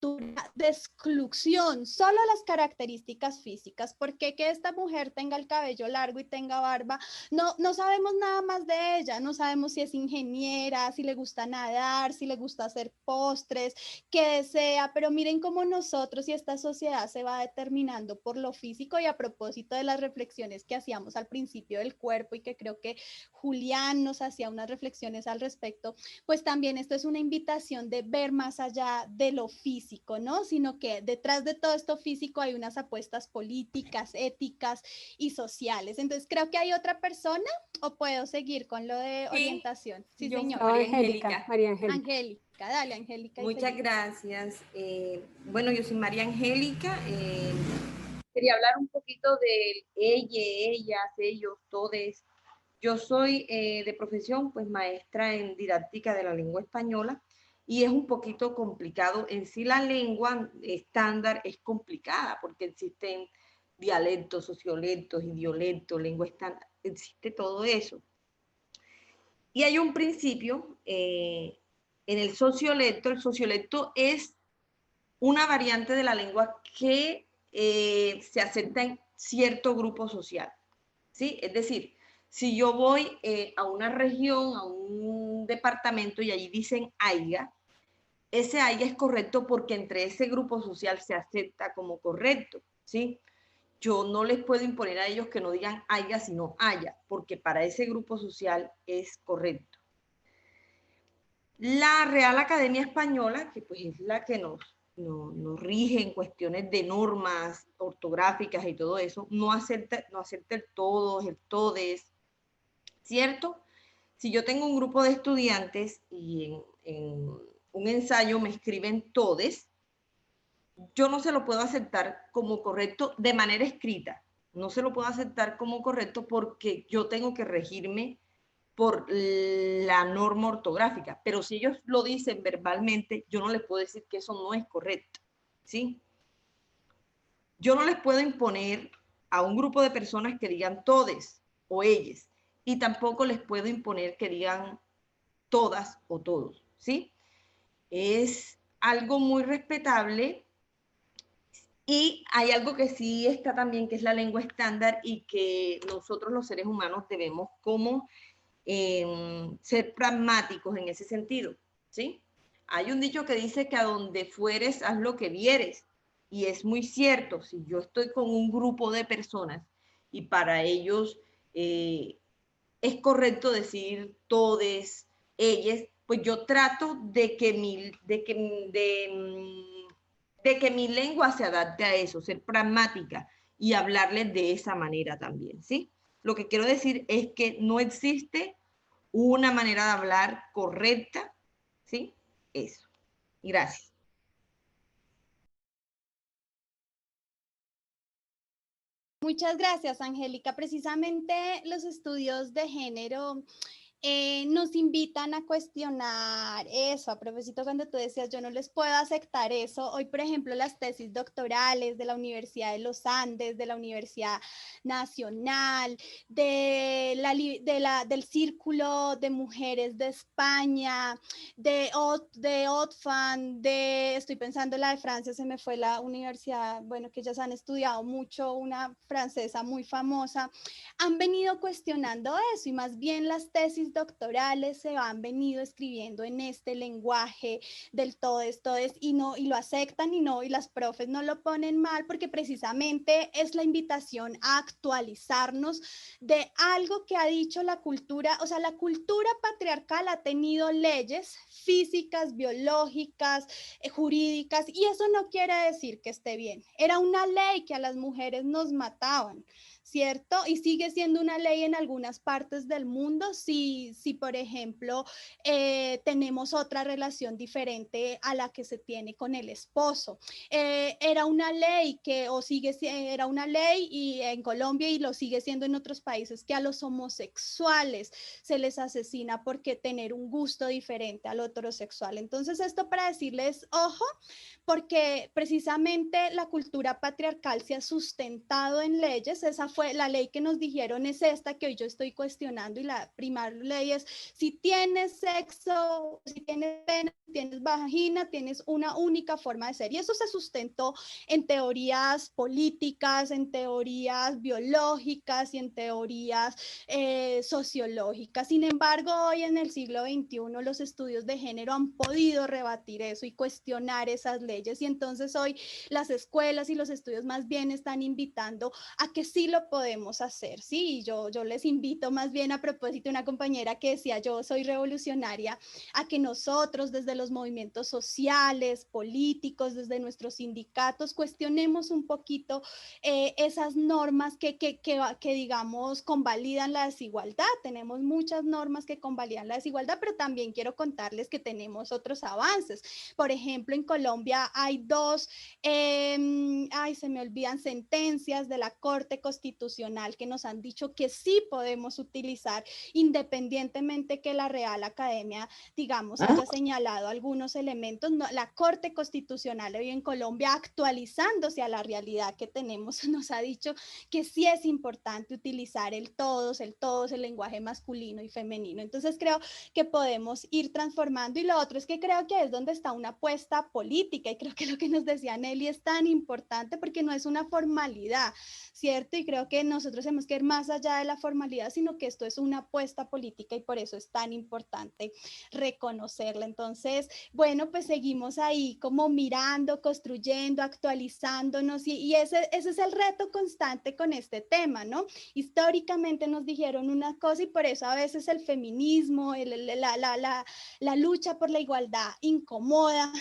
cultura de exclusión, solo las características físicas, porque que esta mujer tenga el cabello largo y tenga barba, no sabemos nada más de ella, no sabemos si es ingeniera, si le gusta nadar, si le gusta hacer postres, qué desea, pero miren cómo nosotros y esta sociedad se va determinando por lo físico. Y a propósito de las reflexiones que hacíamos al principio del cuerpo y que creo que Julián nos hacía unas reflexiones al respecto, pues también esto es una invitación de ver más allá de lo físico, ¿no? Sino que detrás de todo esto físico hay unas apuestas políticas, éticas y sociales. Entonces creo que hay otra persona, o puedo seguir con lo de orientación. Sí, yo, señor. María Angélica. María Angélica. Angélica, dale, Angélica. Muchas gracias. Bueno, yo soy María Angélica. Quería hablar un poquito del ellas, ellos, todes. Yo soy de profesión, pues maestra en didáctica de la lengua española, y es un poquito complicado. En sí la lengua estándar es complicada porque existen dialectos, sociolectos, idiolectos, lengua estándar, existe todo eso. Y hay un principio en el sociolecto es una variante de la lengua que se acepta en cierto grupo social, ¿sí? Es decir, si yo voy a una región, a un departamento y allí dicen aiga, ese aiga es correcto porque entre ese grupo social se acepta como correcto, ¿sí? Yo no les puedo imponer a ellos que no digan aiga, sino haya, porque para ese grupo social es correcto. La Real Academia Española, que pues es la que nos rige en cuestiones de normas ortográficas y todo eso, no acepta el todos, el todes, ¿cierto? Si yo tengo un grupo de estudiantes y en un ensayo me escriben todes, yo no se lo puedo aceptar como correcto de manera escrita, no se lo puedo aceptar como correcto porque yo tengo que regirme por la norma ortográfica, pero si ellos lo dicen verbalmente, yo no les puedo decir que eso no es correcto, ¿sí? Yo no les puedo imponer a un grupo de personas que digan todes o ellas, y tampoco les puedo imponer que digan todas o todos, ¿sí? Es algo muy respetable. Y hay algo que sí está también, que es la lengua estándar y que nosotros los seres humanos debemos como ser pragmáticos en ese sentido, ¿sí? Hay un dicho que dice que a donde fueres, haz lo que vieres. Y es muy cierto, si yo estoy con un grupo de personas y para ellos es correcto decir todes, ellas, pues yo trato de que mi lengua se adapte a eso, ser pragmática y hablarles de esa manera también, ¿sí? Lo que quiero decir es que no existe una manera de hablar correcta, ¿sí? Eso. Gracias. Muchas gracias, Angélica. Precisamente los estudios de género nos invitan a cuestionar eso. A propósito, cuando tú decías, yo no les puedo aceptar eso, hoy, por ejemplo, las tesis doctorales de la Universidad de los Andes, de la Universidad Nacional, del Círculo de Mujeres de España, de OTFAN, estoy pensando en la de Francia, se me fue la universidad, bueno, que ellas han estudiado mucho, una francesa muy famosa, han venido cuestionando eso, y más bien las tesis doctorales se han venido escribiendo en este lenguaje del todes, y lo aceptan, y las profes no lo ponen mal, porque precisamente es la invitación a actualizarnos de algo que ha dicho la cultura. O sea, la cultura patriarcal ha tenido leyes físicas, biológicas, jurídicas, y eso no quiere decir que esté bien. Era una ley que a las mujeres nos mataban, ¿cierto? Y sigue siendo una ley en algunas partes del mundo si por ejemplo, tenemos otra relación diferente a la que se tiene con el esposo. Era una ley era una ley y en Colombia, y lo sigue siendo en otros países, que a los homosexuales se les asesina porque tener un gusto diferente al heterosexual. Entonces, esto para decirles, ojo, porque precisamente la cultura patriarcal se ha sustentado en leyes. Esa fue la ley que nos dijeron, es esta que hoy yo estoy cuestionando, y la primera ley es: si tienes sexo, si tienes pene, tienes vagina, tienes una única forma de ser. Y eso se sustentó en teorías políticas, en teorías biológicas y en teorías sociológicas. Sin embargo, hoy en el siglo XXI los estudios de género han podido rebatir eso y cuestionar esas leyes. Y entonces hoy las escuelas y los estudios más bien están invitando a que sí lo podemos hacer, ¿sí? Y yo les invito más bien, a propósito de una compañera que decía, yo soy revolucionaria, a que nosotros desde los movimientos sociales, políticos, desde nuestros sindicatos, cuestionemos un poquito esas normas que digamos convalidan la desigualdad. Tenemos muchas normas que convalidan la desigualdad, pero también quiero contarles que tenemos otros avances. Por ejemplo, en Colombia hay dos, se me olvidan, sentencias de la Corte Constitucional que nos han dicho que sí podemos utilizar, independientemente que la Real Academia, digamos, haya señalado algunos elementos. No, la Corte Constitucional hoy en Colombia, actualizándose a la realidad que tenemos, nos ha dicho que sí es importante utilizar el todos, el lenguaje masculino y femenino. Entonces creo que podemos ir transformando, y lo otro es que creo que es donde está una apuesta política, y creo que lo que nos decía Nelly es tan importante porque no es una formalidad, ¿cierto? Y creo que nosotros tenemos que ir más allá de la formalidad, sino que esto es una apuesta política y por eso es tan importante reconocerla. Entonces, bueno, pues seguimos ahí como mirando, construyendo, actualizándonos, y ese es el reto constante con este tema, ¿no? Históricamente nos dijeron una cosa y por eso a veces el feminismo, la lucha por la igualdad incomoda,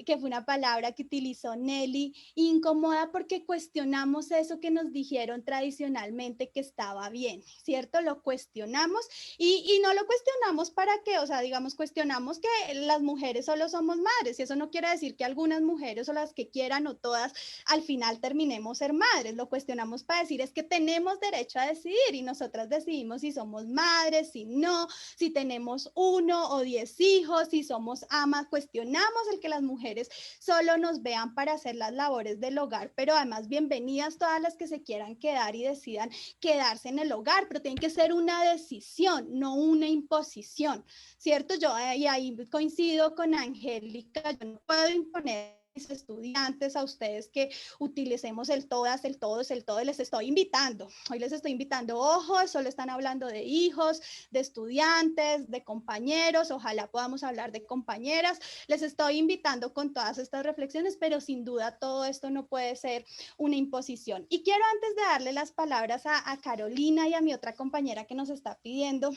que fue una palabra que utilizó Nelly, incomoda porque cuestionamos eso que nos dijeron tradicionalmente que estaba bien, ¿cierto? Lo cuestionamos y no lo cuestionamos para qué, o sea, digamos, cuestionamos que las mujeres solo somos madres, y eso no quiere decir que algunas mujeres o las que quieran o todas al final terminemos ser madres. Lo cuestionamos para decir es que tenemos derecho a decidir, y nosotras decidimos si somos madres, si no, si tenemos 1 o 10 hijos, si somos amas. Cuestionamos el que las mujeres solo nos vean para hacer las labores del hogar, pero además bienvenidas todas las que se quieran quedar y decidan quedarse en el hogar, pero tiene que ser una decisión, no una imposición, ¿cierto? Yo ahí coincido con Angélica, yo no puedo imponer a mis estudiantes, a ustedes, que utilicemos el todas, el todos, el todo. Les estoy invitando, hoy les estoy invitando, ojo, solo están hablando de hijos, de estudiantes, de compañeros, ojalá podamos hablar de compañeras. Les estoy invitando con todas estas reflexiones, pero sin duda todo esto no puede ser una imposición. Y quiero, antes de darle las palabras a Carolina y a mi otra compañera que nos está pidiendo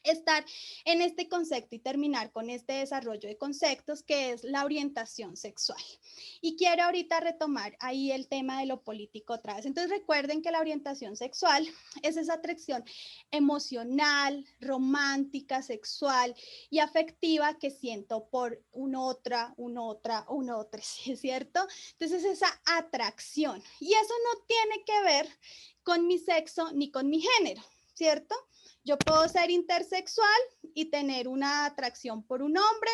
estar en este concepto y terminar con este desarrollo de conceptos, que es la orientación sexual. Y quiero ahorita retomar ahí el tema de lo político otra vez. Entonces recuerden que la orientación sexual es esa atracción emocional, romántica, sexual y afectiva que siento por un otro, ¿cierto? Entonces esa atracción, y eso no tiene que ver con mi sexo ni con mi género, ¿cierto? Yo puedo ser intersexual y tener una atracción por un hombre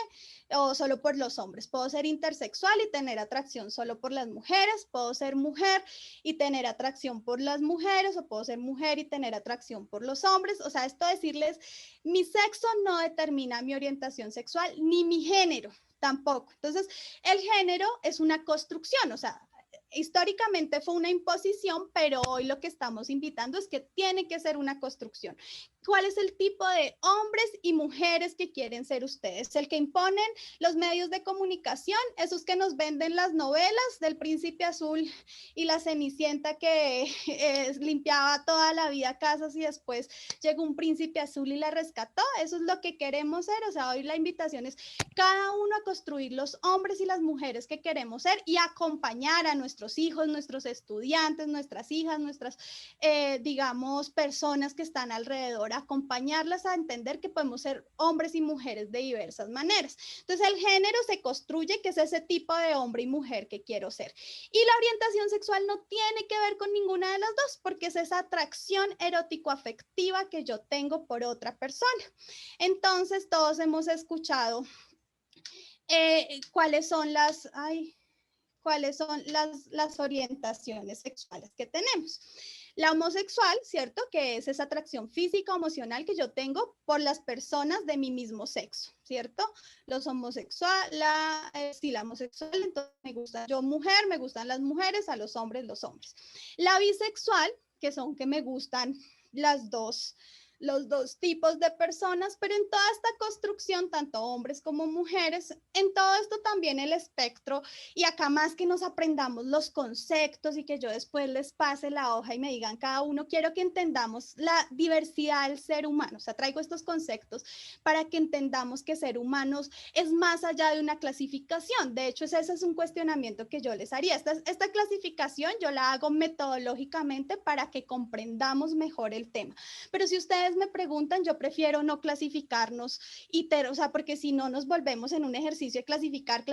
o solo por los hombres. Puedo ser intersexual y tener atracción solo por las mujeres. Puedo ser mujer y tener atracción por las mujeres, o puedo ser mujer y tener atracción por los hombres. O sea, esto decirles, mi sexo no determina mi orientación sexual, ni mi género tampoco. Entonces, el género es una construcción, o sea, históricamente fue una imposición, pero hoy lo que estamos invitando es que tiene que ser una construcción. ¿Cuál es el tipo de hombres y mujeres que quieren ser ustedes? El que imponen los medios de comunicación, esos que nos venden las novelas del Príncipe Azul y la Cenicienta que limpiaba toda la vida casas y después llegó un príncipe azul y la rescató. Eso es lo que queremos ser. O sea, hoy la invitación es cada uno a construir los hombres y las mujeres que queremos ser y acompañar a nuestros hijos, nuestros estudiantes, nuestras hijas, nuestras, digamos, personas que están alrededor, acompañarlas a entender que podemos ser hombres y mujeres de diversas maneras. Entonces el género se construye, que es ese tipo de hombre y mujer que quiero ser. Y la orientación sexual no tiene que ver con ninguna de las dos, porque es esa atracción erótico-afectiva que yo tengo por otra persona. Entonces todos hemos escuchado cuáles son las orientaciones sexuales que tenemos. La homosexual, ¿cierto? Que es esa atracción física o emocional que yo tengo por las personas de mi mismo sexo, ¿cierto? Los homosexuales, la homosexual, entonces me gusta yo mujer, me gustan las mujeres, a los hombres, los hombres. La bisexual, que son que me gustan los dos tipos de personas, pero en toda esta construcción, tanto hombres como mujeres, en todo esto también el espectro, y acá más que nos aprendamos los conceptos y que yo después les pase la hoja y me digan cada uno, quiero que entendamos la diversidad del ser humano, o sea, traigo estos conceptos para que entendamos que ser humanos es más allá de una clasificación. De hecho, ese es un cuestionamiento que yo les haría. Esta clasificación yo la hago metodológicamente para que comprendamos mejor el tema. Pero si ustedes me preguntan, yo prefiero no clasificarnos, o sea, porque si no nos volvemos en un ejercicio de clasificar,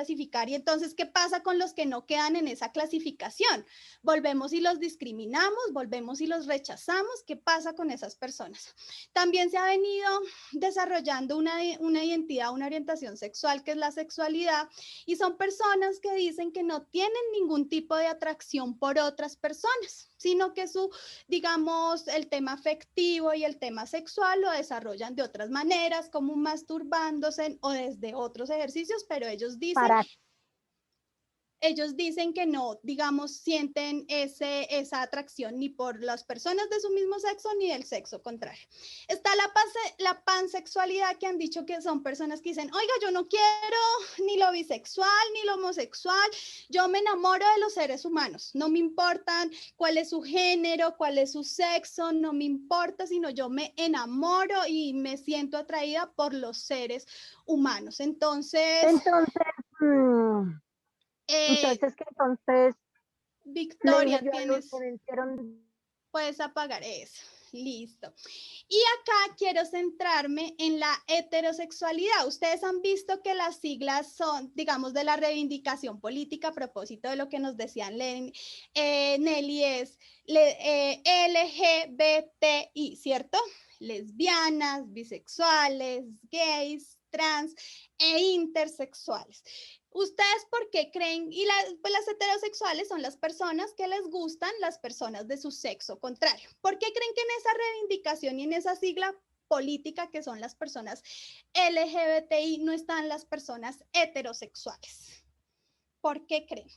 y entonces, ¿qué pasa con los que no quedan en esa clasificación? Volvemos y los discriminamos, volvemos y los rechazamos. ¿Qué pasa con esas personas? También se ha venido desarrollando una identidad, una orientación sexual, que es la sexualidad, y son personas que dicen que no tienen ningún tipo de atracción por otras personas, sino que digamos, el tema afectivo y el tema sexual lo desarrollan de otras maneras, como masturbándose o desde otros ejercicios, pero ellos dicen que no, digamos, sienten esa atracción ni por las personas de su mismo sexo ni del sexo contrario. Está la pansexualidad, que han dicho que son personas que dicen, oiga, yo no quiero ni lo bisexual ni lo homosexual, yo me enamoro de los seres humanos, no me importan cuál es su género, cuál es su sexo, no me importa, sino yo me enamoro y me siento atraída por los seres humanos. Entonces, entonces, que entonces Victoria, le dije yo a Luz que vencieron. puedes apagar eso. Listo. Y acá quiero centrarme en la heterosexualidad. Ustedes han visto que las siglas son, digamos, de la reivindicación política, a propósito de lo que nos decían Nelly, es LGBTI, ¿cierto? Lesbianas, bisexuales, gays, trans e intersexuales. ¿Ustedes por qué creen? Y pues las heterosexuales son las personas que les gustan las personas de su sexo contrario. ¿Por qué creen que en esa reivindicación y en esa sigla política que son las personas LGBTI no están las personas heterosexuales? ¿Por qué creen?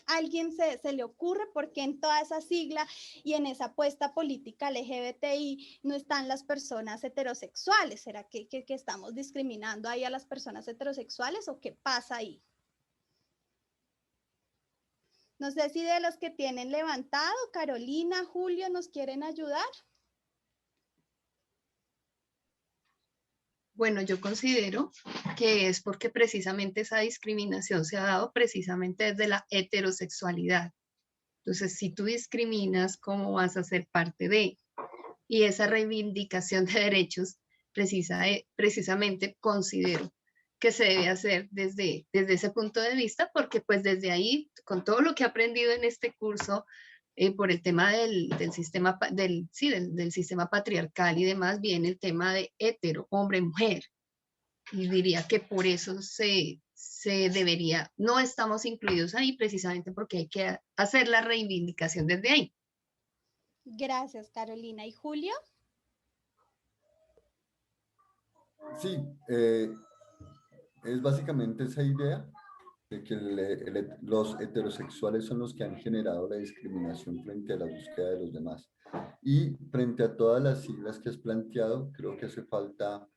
¿A alguien se le ocurre por qué en toda esa sigla y en esa apuesta política LGBTI no están las personas heterosexuales? ¿Será que estamos discriminando ahí a las personas heterosexuales o qué pasa ahí? No sé si de los que tienen levantado, Carolina, Julio, ¿nos quieren ayudar? Bueno, yo considero que es porque precisamente esa discriminación se ha dado precisamente desde la heterosexualidad. Entonces, si tú discriminas, ¿cómo vas a ser parte de? Y esa reivindicación de derechos precisamente considero que se debe hacer desde ese punto de vista, porque pues desde ahí, con todo lo que he aprendido en este curso, por el tema del sistema, del sistema patriarcal y demás, viene el tema de hetero, hombre, mujer. Y diría que por eso se debería, no estamos incluidos ahí precisamente porque hay que hacer la reivindicación desde ahí. Gracias, Carolina. ¿Y Julio? Sí, es básicamente esa idea de que los heterosexuales son los que han generado la discriminación frente a la búsqueda de los demás. Y frente a todas las siglas que has planteado, creo que hace falta,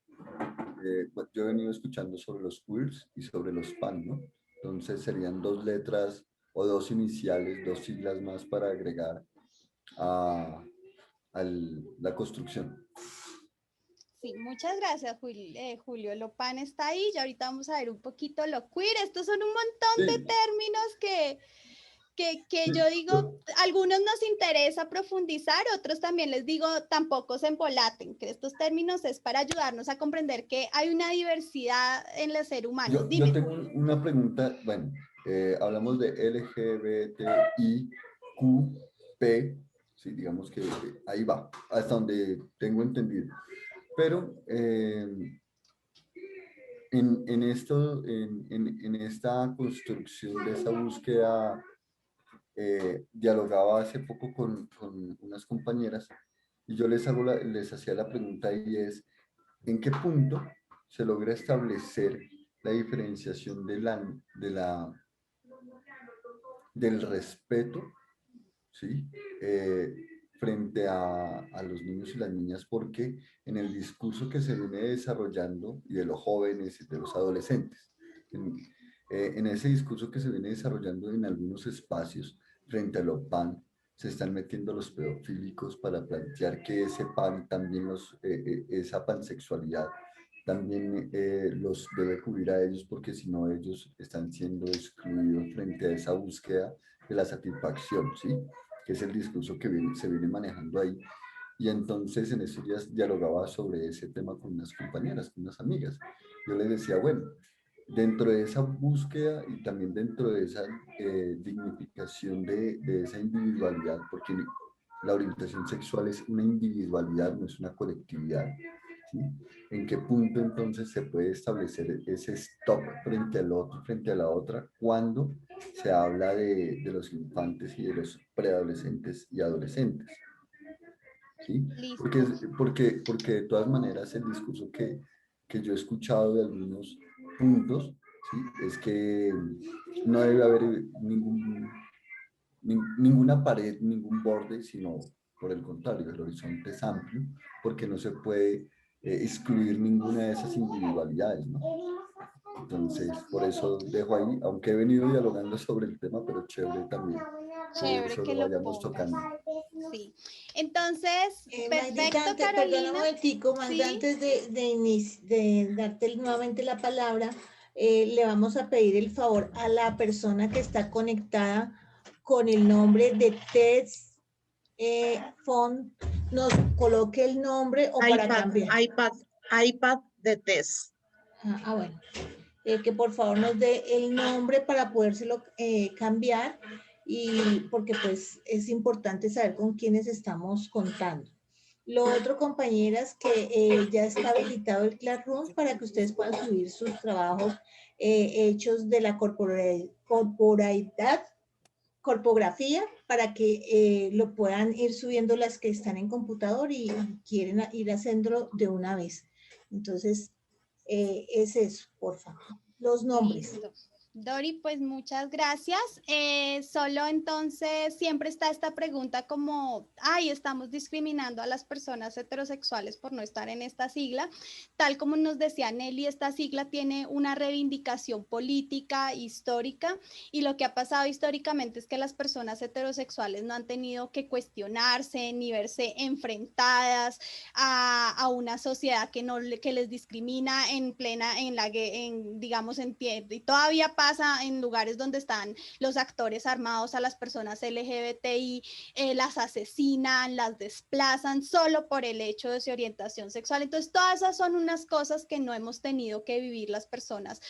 yo he venido escuchando sobre los queers y sobre los pan, ¿no? Entonces serían 2 letras o 2 iniciales, 2 siglas más para agregar a la construcción. Sí, muchas gracias, Julio. Lo pan está ahí y ahorita vamos a ver un poquito lo queer. Estos son un montón de términos que yo digo, algunos nos interesa profundizar, otros también les digo, tampoco se embolaten, que estos términos es para ayudarnos a comprender que hay una diversidad en el ser humano. Yo tengo una pregunta, bueno, hablamos de LGBTIQP, sí, digamos que ahí va, hasta donde tengo entendido. Pero en esta construcción de esa búsqueda dialogaba hace poco con unas compañeras y yo les hacía la pregunta y es, ¿en qué punto se logra establecer la diferenciación del respeto, ¿sí? Frente a los niños y las niñas? Porque en el discurso que se viene desarrollando, y de los jóvenes y de los adolescentes, en ese discurso que se viene desarrollando en algunos espacios frente a los PAN, se están metiendo los pedofílicos para plantear que ese PAN también esa pansexualidad también los debe cubrir a ellos, porque si no ellos están siendo excluidos frente a esa búsqueda de la satisfacción, ¿sí? Que es el discurso que se viene manejando ahí. Y entonces en esos días dialogaba sobre ese tema con unas compañeras, con unas amigas. Yo les decía, bueno, dentro de esa búsqueda y también dentro de esa dignificación de esa individualidad, porque la orientación sexual es una individualidad, no es una colectividad, ¿sí? ¿En qué punto entonces se puede establecer ese stop frente al otro, frente a la otra, cuando se habla de los infantes y de los preadolescentes y adolescentes? ¿Sí? Porque de todas maneras el discurso que yo he escuchado de algunos puntos, ¿sí? Es que no debe haber ninguna pared, ningún borde, sino por el contrario, el horizonte es amplio, porque no se puede excluir ninguna de esas individualidades, ¿no? Entonces, por eso dejo ahí, aunque he venido dialogando sobre el tema, pero chévere también. Chévere que lo vayamos tocando. Sí. Entonces, perfecto, Maidita, Carolina. perdona un momentico, más ¿Sí? antes de darte nuevamente la palabra, le vamos a pedir el favor a la persona que está conectada con el nombre de Tess Font, nos coloque el nombre o para cambiar. iPad de Tess. Bueno. Que por favor nos dé el nombre para podérselo cambiar, y porque pues es importante saber con quiénes estamos contando. Lo otro, compañeras, que ya está habilitado el Classroom para que ustedes puedan subir sus trabajos hechos de la corpografía, para que lo puedan ir subiendo las que están en computador y quieren ir haciéndolo de una vez. Entonces, es eso, por favor. Los nombres. Listo. Dori, pues muchas gracias. Solo entonces siempre está esta pregunta como, ay, estamos discriminando a las personas heterosexuales por no estar en esta sigla. Tal como nos decía Nelly, esta sigla tiene una reivindicación política, histórica, y lo que ha pasado históricamente es que las personas heterosexuales no han tenido que cuestionarse ni verse enfrentadas a una sociedad que les discrimina digamos, y todavía pasa en lugares donde están los actores armados a las personas LGBTI, las asesinan, las desplazan solo por el hecho de su orientación sexual. Entonces, todas esas son unas cosas que no hemos tenido que vivir las personas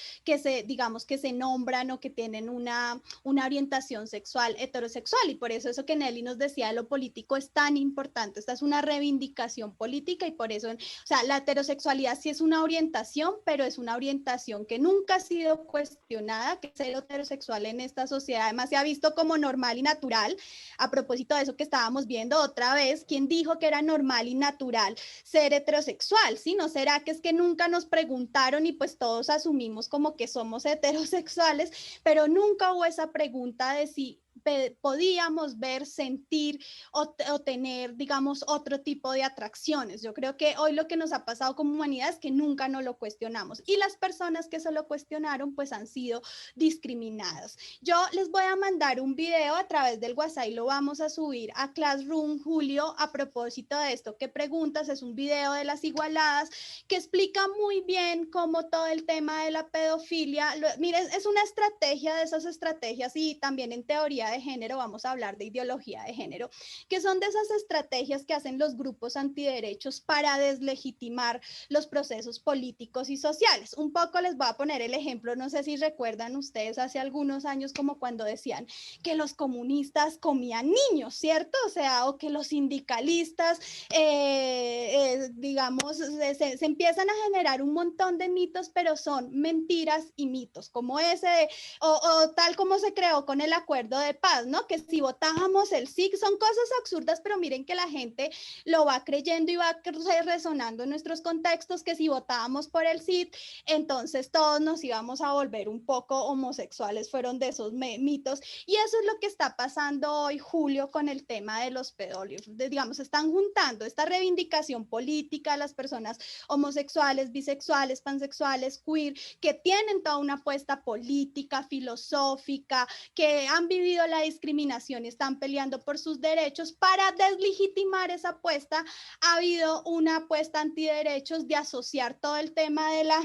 digamos, que se nombran o que tienen una orientación sexual heterosexual, y por eso que Nelly nos decía, lo político es tan importante. Esta es una reivindicación política, y por eso, o sea, la heterosexualidad sí es una orientación, pero es una orientación que nunca ha sido cuestionada, que ser heterosexual en esta sociedad además se ha visto como normal y natural. A propósito de eso que estábamos viendo otra vez, ¿quién dijo que era normal y natural ser heterosexual? ¿Sí? ¿No será que es que nunca nos preguntaron y pues todos asumimos como que somos heterosexuales, pero nunca hubo esa pregunta de si podíamos ver, sentir o tener, digamos, otro tipo de atracciones? Yo creo que hoy lo que nos ha pasado como humanidad es que nunca nos lo cuestionamos, y las personas que se lo cuestionaron pues han sido discriminadas. Yo les voy a mandar un video a través del WhatsApp y lo vamos a subir a Classroom, Julio, a propósito de esto que preguntas. Es un video de las igualadas que explica muy bien cómo todo el tema de la pedofilia, miren, es una estrategia de esas estrategias, y también en teoría de género vamos a hablar de ideología de género, que son de esas estrategias que hacen los grupos antiderechos para deslegitimar los procesos políticos y sociales. Un poco les voy a poner el ejemplo, no sé si recuerdan ustedes hace algunos años como cuando decían que los comunistas comían niños, ¿cierto? O sea, o que los sindicalistas, digamos, se empiezan a generar un montón de mitos, pero son mentiras y mitos, como ese, o tal como se creó con el acuerdo de paz, ¿no? Que si votábamos el sí, son cosas absurdas, pero miren que la gente lo va creyendo y va resonando en nuestros contextos, que si votábamos por el sí, entonces todos nos íbamos a volver un poco homosexuales, fueron de esos mitos, y eso es lo que está pasando hoy, Julio, con el tema de los pedófilos. Digamos, están juntando esta reivindicación política de las personas homosexuales, bisexuales, pansexuales, queer, que tienen toda una apuesta política, filosófica, que han vivido la discriminación y están peleando por sus derechos. Para deslegitimar esa apuesta, ha habido una apuesta antiderechos de asociar todo el tema de la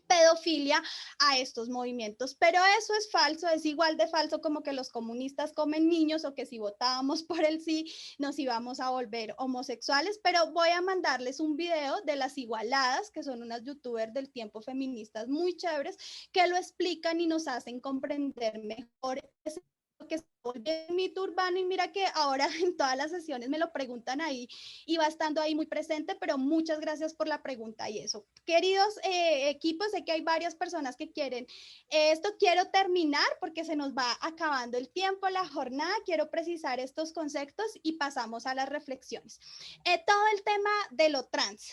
pedofilia a estos movimientos, pero eso es falso, es igual de falso como que los comunistas comen niños o que si votábamos por el sí nos íbamos a volver homosexuales. Pero voy a mandarles un video de las Igualadas, que son unas youtubers del tiempo feministas muy chéveres, que lo explican y nos hacen comprender mejor que se vuelve mito urbano. Y mira que ahora en todas las sesiones me lo preguntan ahí y va estando ahí muy presente, pero muchas gracias por la pregunta y eso. Queridos equipos, sé que hay varias personas que quieren esto. Quiero terminar porque se nos va acabando el tiempo, la jornada. Quiero precisar estos conceptos y pasamos a las reflexiones. Todo el tema de lo trans.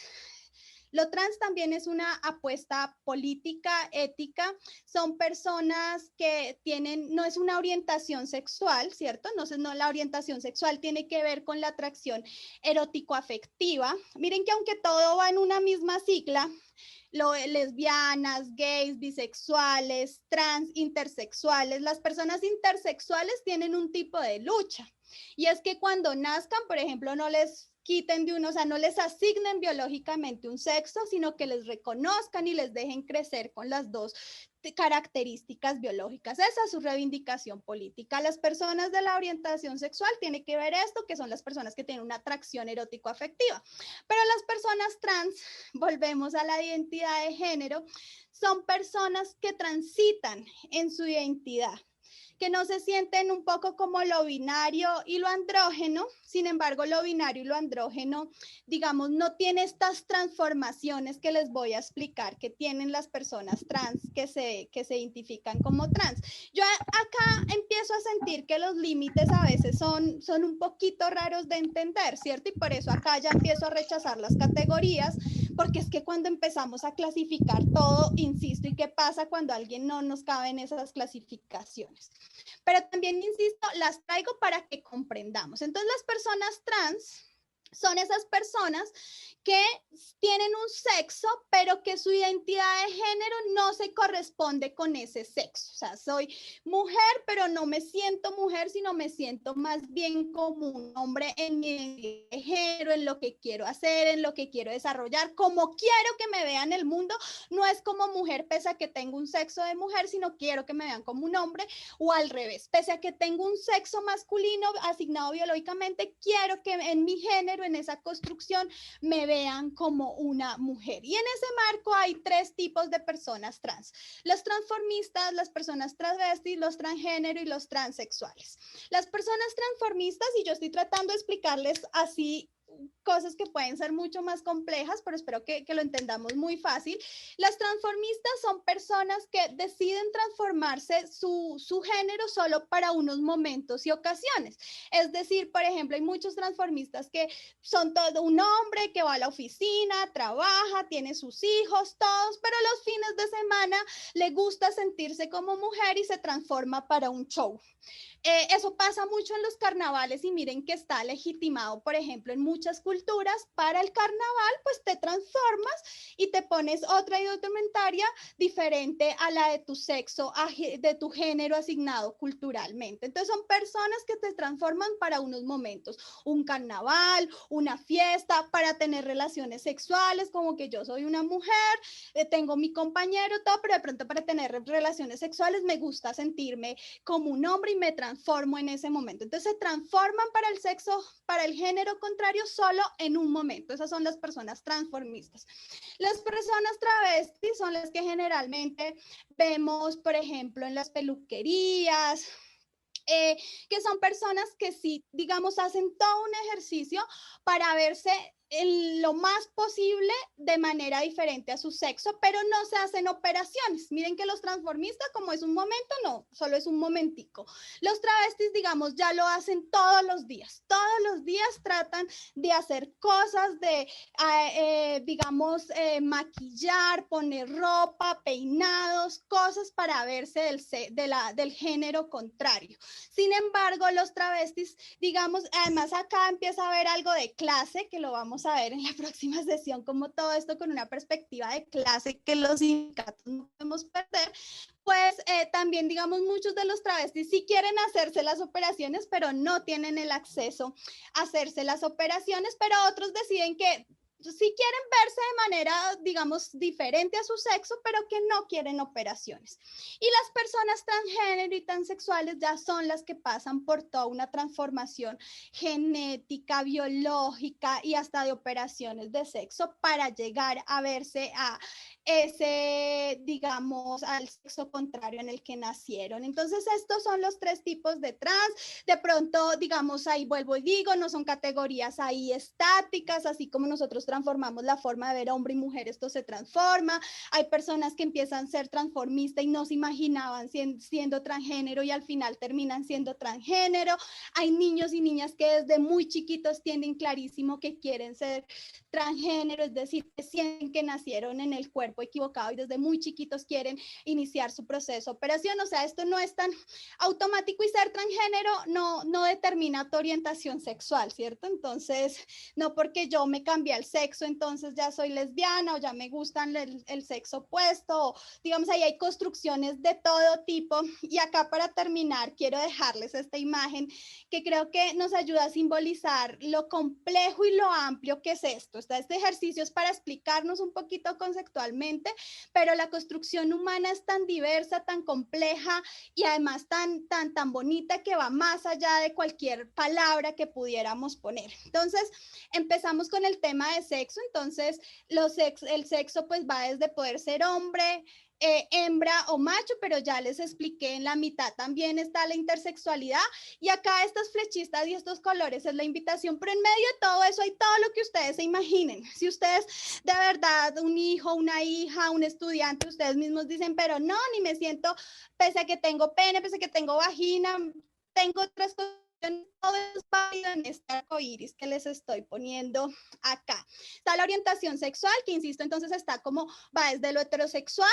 Lo trans también es una apuesta política, ética. Son personas que tienen, no es una orientación sexual, ¿cierto? No, la orientación sexual tiene que ver con la atracción erótico-afectiva. Miren que aunque todo va en una misma sigla, lesbianas, gays, bisexuales, trans, intersexuales, las personas intersexuales tienen un tipo de lucha. Y es que cuando nazcan, por ejemplo, no les quiten de uno, o sea, no les asignen biológicamente un sexo, sino que les reconozcan y les dejen crecer con las dos características biológicas. Esa es su reivindicación política. Las personas de la orientación sexual tienen que ver esto, que son las personas que tienen una atracción erótico-afectiva. Pero las personas trans, volvemos a la identidad de género, son personas que transitan en su identidad, que no se sienten un poco como lo binario y lo andrógeno. Sin embargo, lo binario y lo andrógeno, digamos, no tiene estas transformaciones que les voy a explicar que tienen las personas trans que se identifican como trans. Yo acá empiezo a sentir que los límites a veces son un poquito raros de entender, ¿cierto? Y por eso acá ya empiezo a rechazar las categorías, porque es que cuando empezamos a clasificar todo, insisto, ¿y qué pasa cuando a alguien no nos cabe en esas clasificaciones? Pero también, insisto, las traigo para que comprendamos. Entonces, las personas trans son esas personas que tienen un sexo, pero que su identidad de género no se corresponde con ese sexo. O sea, soy mujer, pero no me siento mujer, sino me siento más bien como un hombre en mi identidad de género, en lo que quiero hacer, en lo que quiero desarrollar, como quiero que me vean en el mundo. No es como mujer pese a que tengo un sexo de mujer, sino quiero que me vean como un hombre, o al revés, pese a que tengo un sexo masculino asignado biológicamente, quiero que en mi género, en esa construcción, me vean como una mujer. Y en ese marco hay tres tipos de personas trans: los transformistas, las personas travestis, los transgénero y los transexuales. Las personas transformistas, y yo estoy tratando de explicarles así cosas que pueden ser mucho más complejas, pero espero que lo entendamos muy fácil. Las transformistas son personas que deciden transformarse su género solo para unos momentos y ocasiones. Es decir, por ejemplo, hay muchos transformistas que son todo un hombre que va a la oficina, trabaja, tiene sus hijos, todos, pero los fines de semana le gusta sentirse como mujer y se transforma para un show. Eso pasa mucho en los carnavales y miren que está legitimado, por ejemplo, en muchas culturas. Para el carnaval, pues te transformas y te pones otra indumentaria diferente a la de tu sexo, de tu género asignado culturalmente. Entonces son personas que te transforman para unos momentos, un carnaval, una fiesta, para tener relaciones sexuales, como que yo soy una mujer, tengo mi compañero, todo, pero de pronto para tener relaciones sexuales me gusta sentirme como un hombre y me transformo en ese momento. Entonces se transforman para el sexo, para el género contrario, solo en un momento. Esas son las personas transformistas. Las personas travestis son las que generalmente vemos, por ejemplo, en las peluquerías, que son personas que sí, digamos, hacen todo un ejercicio para verse en lo más posible de manera diferente a su sexo, pero no se hacen operaciones. Miren que los transformistas, como es un momento, no, solo es un momentico. Los travestis, digamos, ya lo hacen todos los días tratan de hacer cosas, de, digamos, maquillar, poner ropa, peinados, cosas para verse del género contrario. Sin embargo, los travestis, digamos, además acá empieza a haber algo de clase, que lo vamos a ver en la próxima sesión, como todo esto con una perspectiva de clase que los sindicatos no podemos perder, pues también, digamos, muchos de los travestis sí quieren hacerse las operaciones, pero no tienen el acceso a hacerse las operaciones, pero otros deciden que sí quieren verse de manera, digamos, diferente a su sexo, pero que no quieren operaciones. Y las personas transgénero y transexuales ya son las que pasan por toda una transformación genética, biológica y hasta de operaciones de sexo para llegar a verse a ese, digamos, al sexo contrario en el que nacieron. Entonces, estos son los 3 tipos de trans. De pronto, digamos, ahí vuelvo y digo, no son categorías ahí estáticas, así como nosotros transformamos la forma de ver hombre y mujer, esto se transforma. Hay personas que empiezan a ser transformistas y no se imaginaban siendo transgénero y al final terminan siendo transgénero. Hay niños y niñas que desde muy chiquitos tienen clarísimo que quieren ser transgénero, es decir, que sienten que nacieron en el cuerpo equivocado y desde muy chiquitos quieren iniciar su proceso de operación. O sea, esto no es tan automático y ser transgénero no determina tu orientación sexual, ¿cierto? Entonces, no porque yo me cambié el sexo, entonces ya soy lesbiana o ya me gustan el sexo opuesto, o, digamos, ahí hay construcciones de todo tipo. Y acá para terminar, quiero dejarles esta imagen que creo que nos ayuda a simbolizar lo complejo y lo amplio que es esto. Este ejercicio es para explicarnos un poquito conceptualmente, pero la construcción humana es tan diversa, tan compleja y además tan bonita que va más allá de cualquier palabra que pudiéramos poner. Entonces, empezamos con el tema de sexo. Entonces, el sexo pues va desde poder ser hombre, hembra o macho, pero ya les expliqué, en la mitad también está la intersexualidad y acá estas flechitas y estos colores es la invitación, pero en medio de todo eso hay todo lo que ustedes se imaginen. Si ustedes de verdad, un hijo, una hija, un estudiante, ustedes mismos dicen, pero no, ni me siento, pese a que tengo pene, pese a que tengo vagina, tengo otras cosas, todo es válido en este arcoíris que les estoy poniendo acá. Está la orientación sexual, que insisto, entonces está como, va desde lo heterosexual,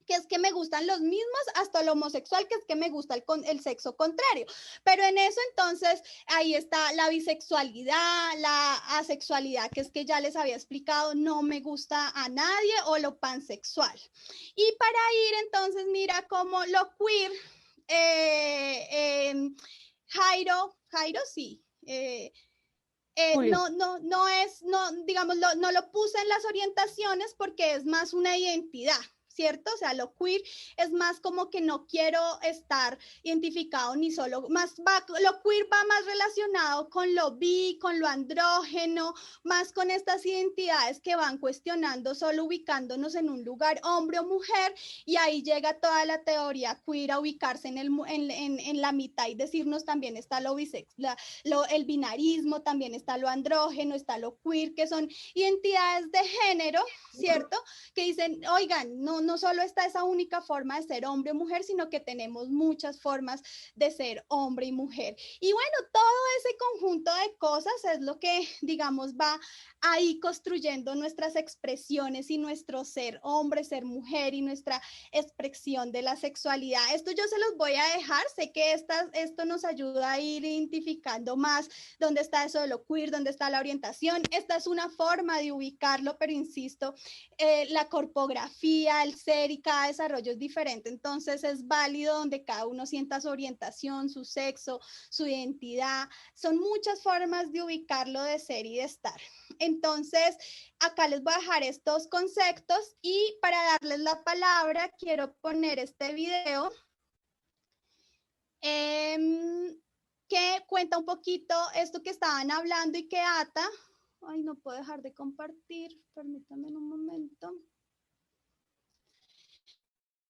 que es que me gustan los mismos, hasta lo homosexual, que es que me gusta el sexo contrario. Pero en eso entonces ahí está la bisexualidad, la asexualidad, que es que ya les había explicado, no me gusta a nadie, o lo pansexual. Y para ir entonces, mira cómo lo queer, Jairo sí. Digamos, no lo puse en las orientaciones porque es más una identidad, ¿cierto? O sea, lo queer es más como que no quiero estar identificado ni solo, lo queer va más relacionado con lo bi, con lo andrógeno, más con estas identidades que van cuestionando, solo ubicándonos en un lugar hombre o mujer, y ahí llega toda la teoría queer a ubicarse en la mitad y decirnos también está lo bisexual, el binarismo, también está lo andrógeno, está lo queer, que son identidades de género, ¿cierto? Que dicen, oigan, no solo está esa única forma de ser hombre o mujer, sino que tenemos muchas formas de ser hombre y mujer. Y bueno, todo ese conjunto de cosas es lo que, digamos, va ahí construyendo nuestras expresiones y nuestro ser hombre, ser mujer y nuestra expresión de la sexualidad. Esto yo se los voy a dejar, sé que esto nos ayuda a ir identificando más dónde está eso de lo queer, dónde está la orientación. Esta es una forma de ubicarlo, pero insisto, la corpografía, el ser y cada desarrollo es diferente, entonces es válido donde cada uno sienta su orientación, su sexo, su identidad. Son muchas formas de ubicarlo, de ser y de estar. Entonces, acá les voy a dejar estos conceptos y para darles la palabra quiero poner este video que cuenta un poquito esto que estaban hablando y que ata. Ay, no puedo dejar de compartir, permítanme un momento.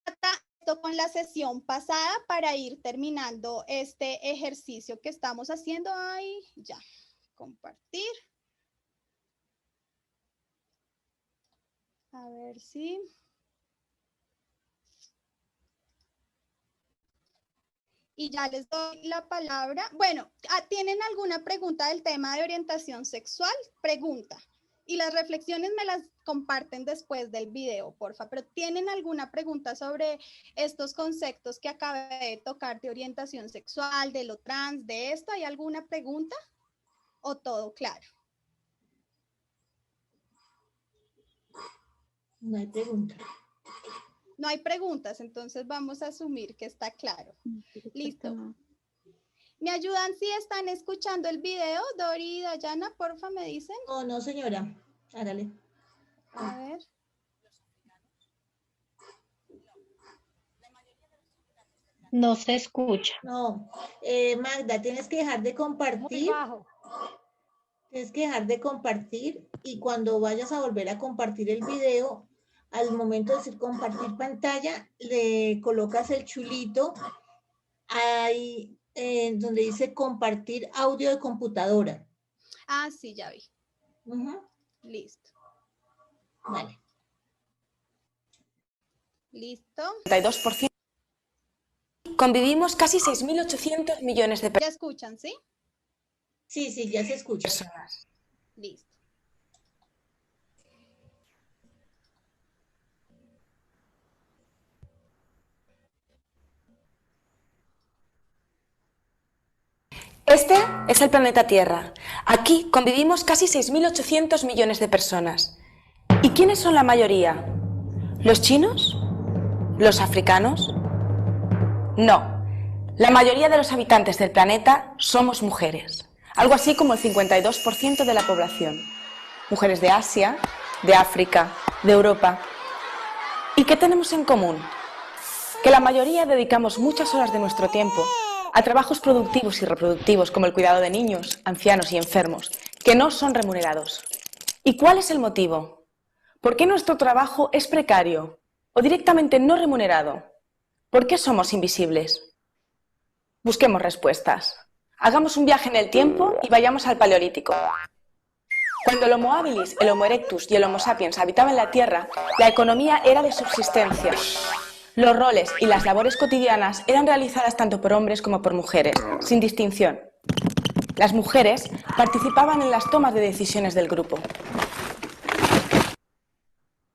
Ata esto con la sesión pasada para ir terminando este ejercicio que estamos haciendo. Ay, ya, compartir. A ver si... Y ya les doy la palabra. Bueno, ¿tienen alguna pregunta del tema de orientación sexual? Pregunta. Y las reflexiones me las comparten después del video, porfa. Pero ¿tienen alguna pregunta sobre estos conceptos que acabé de tocar de orientación sexual, de lo trans, de esto? ¿Hay alguna pregunta? ¿O todo claro? No hay pregunta. No hay preguntas, entonces vamos a asumir que está claro. Listo. ¿Me ayudan si están escuchando el video? Dori y Dayana, porfa, me dicen. Oh, no, señora. Hágale. A ver. No se escucha. No. Magda, tienes que dejar de compartir. Tienes que dejar de compartir y cuando vayas a volver a compartir el video, al momento de decir compartir pantalla, le colocas el chulito ahí donde dice compartir audio de computadora. Ah, sí, ya vi. Listo. Vale. Listo. 32%. Convivimos casi 6.800 millones de personas. ¿Ya escuchan, sí? Sí, ya se escucha. Listo. Este es el planeta Tierra. Aquí convivimos casi 6.800 millones de personas. ¿Y quiénes son la mayoría? ¿Los chinos? ¿Los africanos? No. La mayoría de los habitantes del planeta somos mujeres. Algo así como el 52% de la población. Mujeres de Asia, de África, de Europa. ¿Y qué tenemos en común? Que la mayoría dedicamos muchas horas de nuestro tiempo a trabajos productivos y reproductivos como el cuidado de niños, ancianos y enfermos, que no son remunerados. ¿Y cuál es el motivo? ¿Por qué nuestro trabajo es precario o directamente no remunerado? ¿Por qué somos invisibles? Busquemos respuestas. Hagamos un viaje en el tiempo y vayamos al Paleolítico. Cuando el Homo habilis, el Homo erectus y el Homo sapiens habitaban la Tierra, la economía era de subsistencia. Los roles y las labores cotidianas eran realizadas tanto por hombres como por mujeres, sin distinción. Las mujeres participaban en las tomas de decisiones del grupo.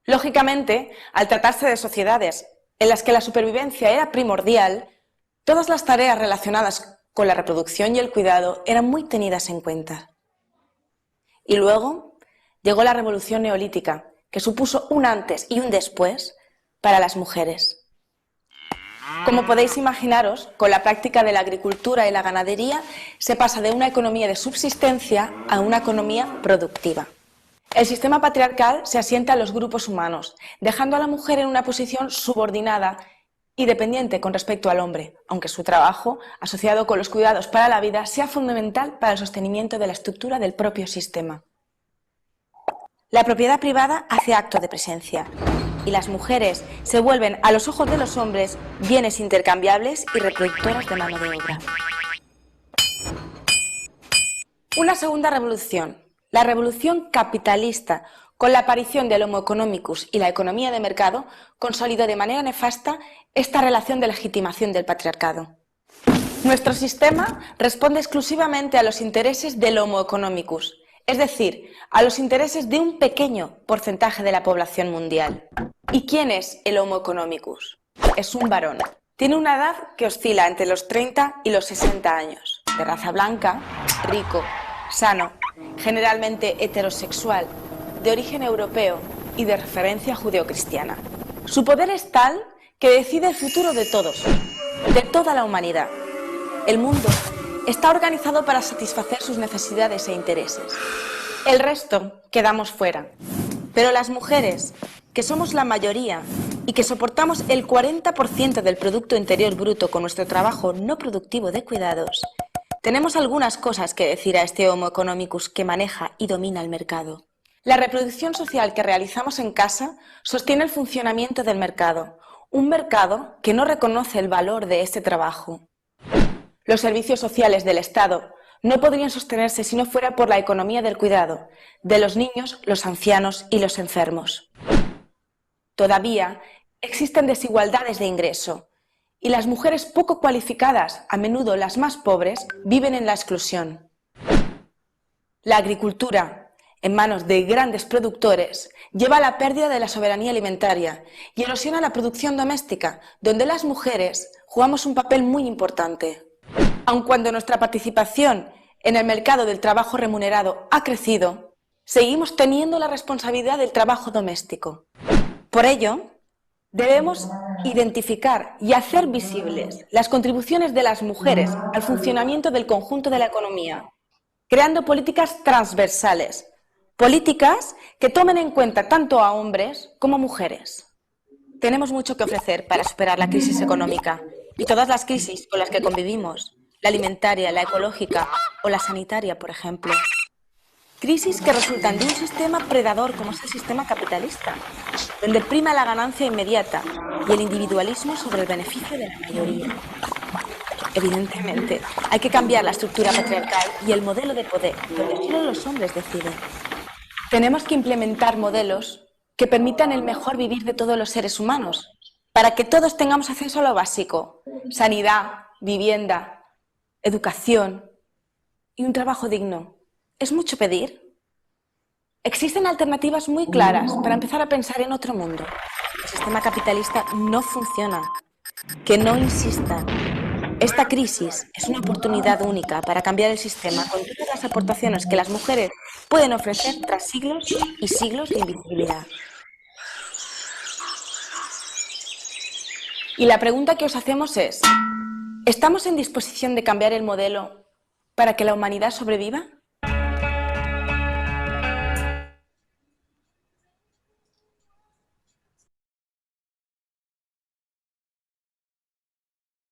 Lógicamente, al tratarse de sociedades en las que la supervivencia era primordial, todas las tareas relacionadas con la reproducción y el cuidado eran muy tenidas en cuenta. Y luego llegó la Revolución Neolítica, que supuso un antes y un después para las mujeres. Como podéis imaginaros, con la práctica de la agricultura y la ganadería se pasa de una economía de subsistencia a una economía productiva. El sistema patriarcal se asienta en los grupos humanos, dejando a la mujer en una posición subordinada y dependiente con respecto al hombre, aunque su trabajo, asociado con los cuidados para la vida, sea fundamental para el sostenimiento de la estructura del propio sistema. La propiedad privada hace acto de presencia y las mujeres se vuelven, a los ojos de los hombres, bienes intercambiables y reproductoras de mano de obra. Una segunda revolución, la revolución capitalista, con la aparición del Homo economicus y la economía de mercado, consolidó de manera nefasta esta relación de legitimación del patriarcado. Nuestro sistema responde exclusivamente a los intereses del Homo economicus, es decir, a los intereses de un pequeño porcentaje de la población mundial. ¿Y quién es el Homo economicus? Es un varón. Tiene una edad que oscila entre los 30 y los 60 años, de raza blanca, rico, sano, generalmente heterosexual, de origen europeo y de referencia judeocristiana. Su poder es tal que decide el futuro de todos, de toda la humanidad. El mundo está organizado para satisfacer sus necesidades e intereses. El resto quedamos fuera. Pero las mujeres, que somos la mayoría y que soportamos el 40% del Producto Interior Bruto con nuestro trabajo no productivo de cuidados, tenemos algunas cosas que decir a este Homo economicus que maneja y domina el mercado. La reproducción social que realizamos en casa sostiene el funcionamiento del mercado, un mercado que no reconoce el valor de este trabajo. Los servicios sociales del Estado no podrían sostenerse si no fuera por la economía del cuidado, de los niños, los ancianos y los enfermos. todavía existen desigualdades de ingreso y las mujeres poco cualificadas, a menudo las más pobres, viven en la exclusión. La agricultura, en manos de grandes productores, lleva a la pérdida de la soberanía alimentaria y erosiona la producción doméstica, donde las mujeres jugamos un papel muy importante. Aun cuando nuestra participación en el mercado del trabajo remunerado ha crecido, seguimos teniendo la responsabilidad del trabajo doméstico. Por ello, debemos identificar y hacer visibles las contribuciones de las mujeres al funcionamiento del conjunto de la economía, creando políticas transversales, políticas que tomen en cuenta tanto a hombres como mujeres. Tenemos mucho que ofrecer para superar la crisis económica y todas las crisis con las que convivimos, la alimentaria, la ecológica o la sanitaria, por ejemplo. Crisis que resultan de un sistema predador como es el sistema capitalista, donde prima la ganancia inmediata y el individualismo sobre el beneficio de la mayoría. Evidentemente, hay que cambiar la estructura patriarcal y el modelo de poder, donde solo los hombres deciden. Tenemos que implementar modelos que permitan el mejor vivir de todos los seres humanos, para que todos tengamos acceso a lo básico: sanidad, vivienda, educación y un trabajo digno. ¿Es mucho pedir? Existen alternativas muy claras para empezar a pensar en otro mundo. El sistema capitalista no funciona. Que no insistan. Esta crisis es una oportunidad única para cambiar el sistema con todas las aportaciones que las mujeres pueden ofrecer tras siglos y siglos de invisibilidad. Y la pregunta que os hacemos es: ¿estamos en disposición de cambiar el modelo para que la humanidad sobreviva?